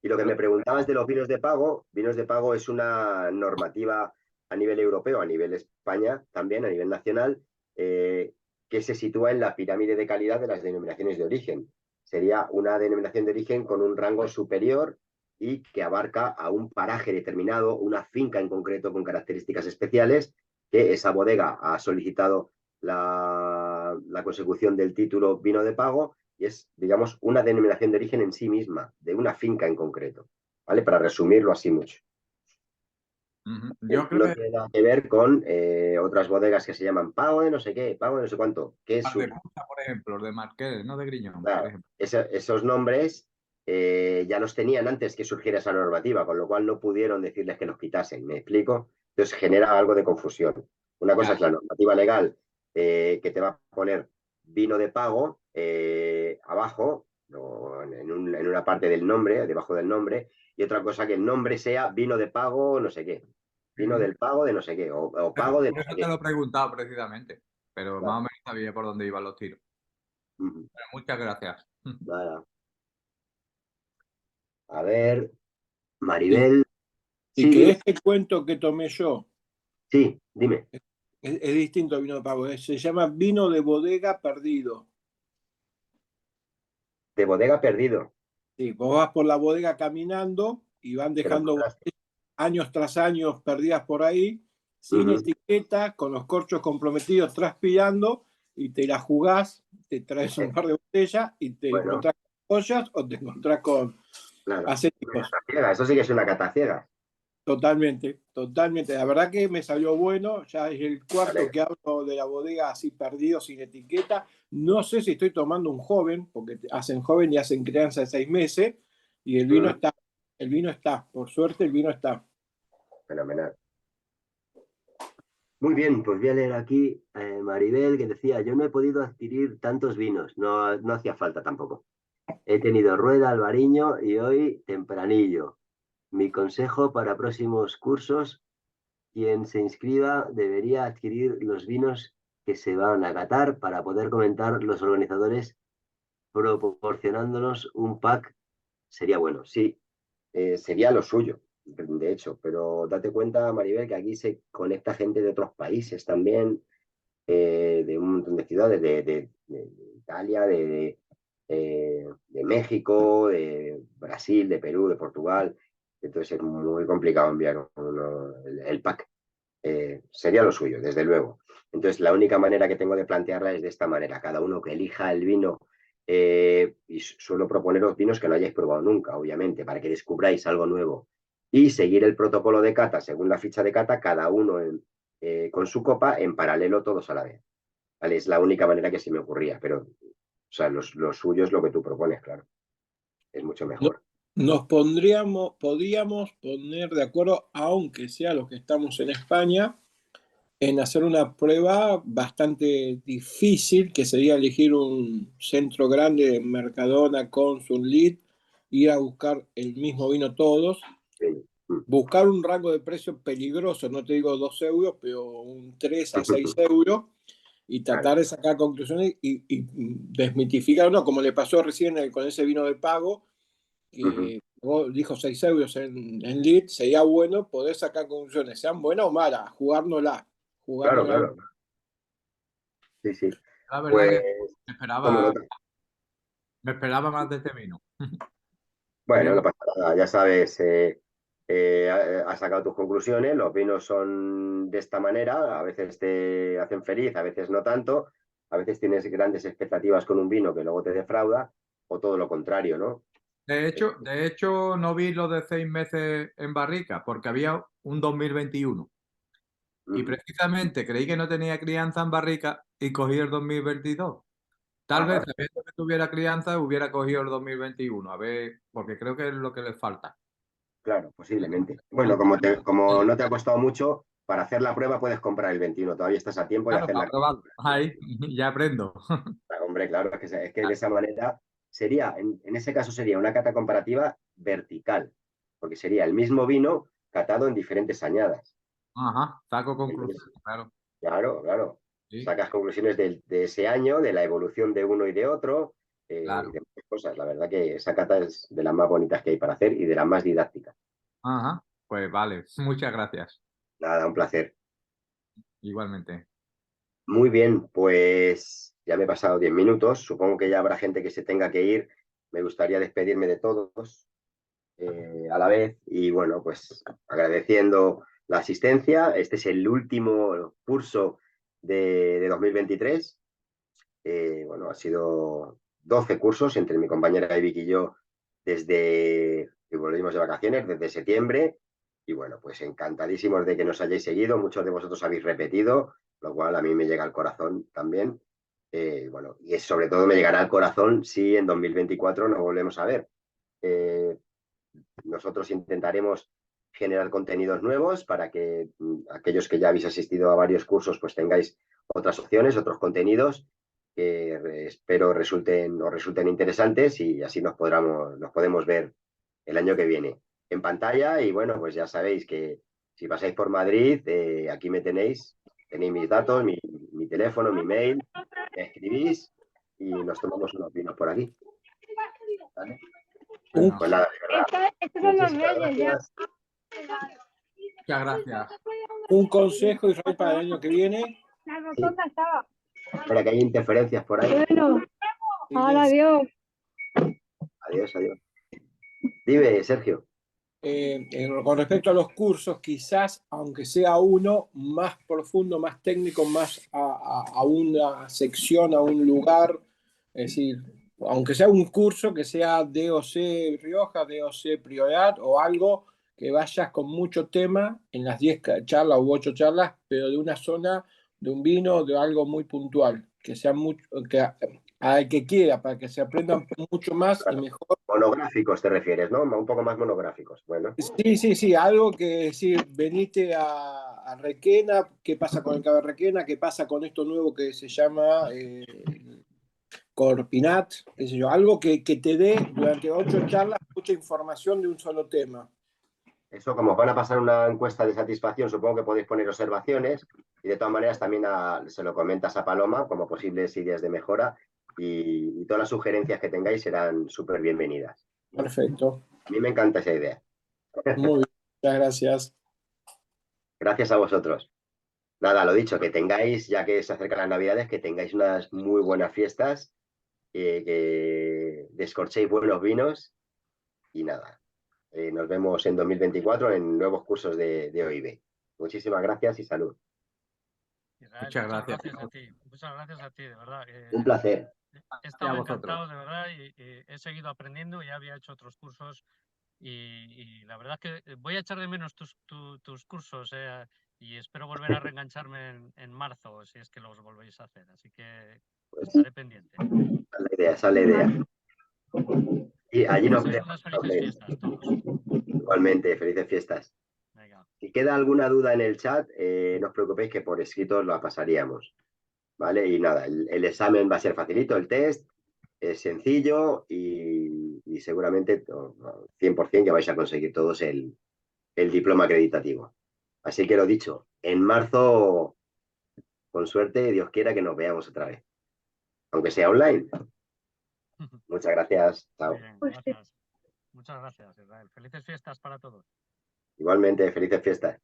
Y lo que me preguntabas de los vinos de pago es una normativa a nivel europeo, a nivel España también, a nivel nacional, que se sitúa en la pirámide de calidad de las denominaciones de origen. Sería una denominación de origen con un rango superior y que abarca a un paraje determinado, una finca en concreto con características especiales, que esa bodega ha solicitado la consecución del título vino de pago y es, digamos, una denominación de origen en sí misma, de una finca en concreto, ¿vale? Para resumirlo así mucho. Yo creo No que tiene nada que ver con otras bodegas que se llaman pago de no sé qué, pago de no sé cuánto, que es las de su... Cucha, por ejemplo, los de Marqués, no de Griñón, por Claro, ejemplo. esos nombres ya los tenían antes que surgiera esa normativa, con lo cual no pudieron decirles que los quitasen, ¿me explico? Entonces genera algo de confusión. Una cosa Ya. es la normativa legal que te va a poner vino de pago abajo, en una parte del nombre, debajo del nombre, y otra cosa que el nombre sea vino de pago, no sé qué, vino del pago de no sé qué, o pago de Por no sé eso te qué. lo he preguntado precisamente, pero más o Claro. menos sabía por dónde iban los tiros. Ujú. Bueno, muchas gracias. Nada. A ver, Y, Maribel. y Sí, que dime. este cuento que tomé yo Sí, dime. es distinto al vino de pago, se llama vino de bodega perdido. De bodega perdido. Sí, vos vas por la bodega caminando y van Te lo dejando encontraste. años tras años perdidas por ahí, sin Ujú. etiqueta, con los corchos comprometidos, transpirando, y te la jugás, te traes un par de botellas y te Bueno, encontrás con joyas o te encontrás con claro. acéticos. Ciega, eso sí que es una cata ciega. Totalmente, totalmente. La verdad que me salió bueno. Ya es el cuarto Vale. que hablo de la bodega así perdido, sin etiqueta. No sé si estoy tomando un joven, porque hacen joven y hacen crianza de 6 meses, Y el vino está, por suerte el vino está. Fenomenal. Muy bien, pues voy a leer aquí Maribel, que decía, yo no he podido adquirir tantos vinos, no, no hacía falta tampoco. He tenido Rueda, Albariño y hoy Tempranillo. Mi consejo para próximos cursos, quien se inscriba debería adquirir los vinos que se van a catar para poder comentar los organizadores proporcionándonos un pack. Sería bueno, sí, sería lo suyo, de hecho, pero date cuenta, Maribel, que aquí se conecta gente de otros países también, de un montón de ciudades, de Italia, de México, de Brasil, de Perú, de Portugal. Entonces es muy complicado enviar el pack. Sería lo suyo, desde luego. Entonces la única manera que tengo de plantearla es de esta manera. Cada uno que elija el vino, y suelo proponeros vinos que no hayáis probado nunca, obviamente, para que descubráis algo nuevo. Y seguir el protocolo de cata, según la ficha de cata, cada uno con su copa, en paralelo, todos a la vez. ¿Vale? Es la única manera que se me ocurría, pero o sea, lo suyo es lo que tú propones, claro. Es mucho mejor. Podríamos poner de acuerdo, aunque sea los que estamos en España, en hacer una prueba bastante difícil, que sería elegir un centro grande, Mercadona, Consum, Lidl, ir a buscar el mismo vino todos, Sí. buscar un rango de precio peligroso, no te digo 2 euros, pero un 3 a 6 euros, y tratar de sacar conclusiones y desmitificar, no, como le pasó recién con ese vino de pago, que dijo 6 euros en Lidl, sería bueno poder sacar conclusiones, sean buenas o malas, jugárnosla. Claro, claro. Sí, sí. La verdad Pues, que tómalo. me esperaba más de este vino. Bueno, no pasa nada, ya sabes, has sacado tus conclusiones, los vinos son de esta manera, a veces te hacen feliz, a veces no tanto, a veces tienes grandes expectativas con un vino que luego te defrauda, o todo lo contrario, ¿no? De hecho, no vi lo de 6 meses en barrica, porque había un 2021. Y precisamente creí que no tenía crianza en barrica y cogí el 2022. Tal vez, sabiendo que tuviera crianza, hubiera cogido el 2021, a ver, porque creo que es lo que le falta. Claro, posiblemente. Bueno, como no te ha costado mucho, para hacer la prueba puedes comprar el 21, todavía estás a tiempo de Claro, hacer para la probarlo. Ahí, ya aprendo. Hombre, claro, es que de esa manera sería, en ese caso sería una cata comparativa vertical, porque sería el mismo vino catado en diferentes añadas. Ajá, saco Entonces, conclusiones, claro. claro, claro. Sí, Sacas conclusiones de ese año, de la evolución de uno y de otro, y claro. de muchas cosas. La verdad que esa cata es de las más bonitas que hay para hacer y de las más didácticas. Ajá, pues vale, muchas gracias. Nada, un placer. Igualmente. Muy bien, pues ya me he pasado 10 minutos. Supongo que ya habrá gente que se tenga que ir. Me gustaría despedirme de todos a la vez y bueno, pues agradeciendo la asistencia. Este es el último curso de 2023. Bueno, ha sido 12 cursos entre mi compañera Vicky y yo desde que volvimos de vacaciones, desde septiembre. Y bueno, pues encantadísimos de que nos hayáis seguido. Muchos de vosotros habéis repetido, lo cual a mí me llega al corazón también. Bueno, y sobre todo me llegará al corazón si en 2024 nos volvemos a ver. Nosotros intentaremos generar contenidos nuevos para que aquellos que ya habéis asistido a varios cursos pues tengáis otras opciones, otros contenidos que espero os resulten interesantes y así nos podemos ver el año que viene en pantalla. Y bueno, pues ya sabéis que si pasáis por Madrid, aquí me tenéis mis datos, mi teléfono, mi mail, me escribís y nos tomamos unos vinos por aquí. ¿Vale? Bueno, Pues nada, de verdad. Muchísimas gracias. muchas gracias. Un consejo, Israel, para el año que viene. Sí. Para que haya interferencias por ahí. Ahora adiós. Adiós, adiós. Dime, Sergio. Con respecto a los cursos, quizás, aunque sea uno más profundo, más técnico, más a una sección, a un lugar, es decir, aunque sea un curso que sea DOC Rioja, DOC Priorat o algo que vayas con mucho tema en las 10 charlas u 8 charlas, pero de una zona, de un vino, de algo muy puntual, que sea mucho, al que quiera, para que se aprendan mucho más y mejor. Monográficos te refieres, ¿no? Un poco más monográficos. Bueno, Sí, algo que decir, venite a Requena, qué pasa con el Cabe Requena, qué pasa con esto nuevo que se llama Corpinat, qué sé yo, algo que te dé durante 8 charlas mucha información de un solo tema. eso como os van a pasar una encuesta de satisfacción, supongo que podéis poner observaciones y de todas maneras también se lo comentas a Paloma como posibles ideas de mejora y todas las sugerencias que tengáis serán súper bienvenidas. Perfecto. A mí me encanta esa idea. Muy bien, muchas gracias. Gracias a vosotros. Nada, lo dicho, que tengáis, ya que se acercan las Navidades, que tengáis unas muy buenas fiestas, que descorchéis buenos vinos y nada. Nos vemos en 2024 en nuevos cursos de OIB. Muchísimas gracias y salud. Israel, Muchas muchas gracias. gracias a ti. Muchas gracias a ti, de verdad. Un placer. He estado a vosotros. encantado, de verdad, y he seguido aprendiendo. Ya había hecho otros cursos y la verdad es que voy a echar de menos tus cursos y espero volver a reengancharme en marzo, si es que los volvéis a hacer. Así que Pues, estaré pendiente. esa es la idea. Y allí nos Paséis vemos. unas felices fiestas todos. Igualmente, felices fiestas. Venga. Si queda alguna duda en el chat, no os preocupéis que por escrito la pasaríamos. ¿Vale? Y nada, el examen va a ser facilito, el test es sencillo y seguramente 100% que vais a conseguir todos el diploma acreditativo. Así que lo dicho, en marzo, con suerte, Dios quiera que nos veamos otra vez, aunque sea online. Muchas gracias. Chao. Muy bien, gracias. Muchas gracias, Israel. Felices fiestas para todos. Igualmente, felices fiestas.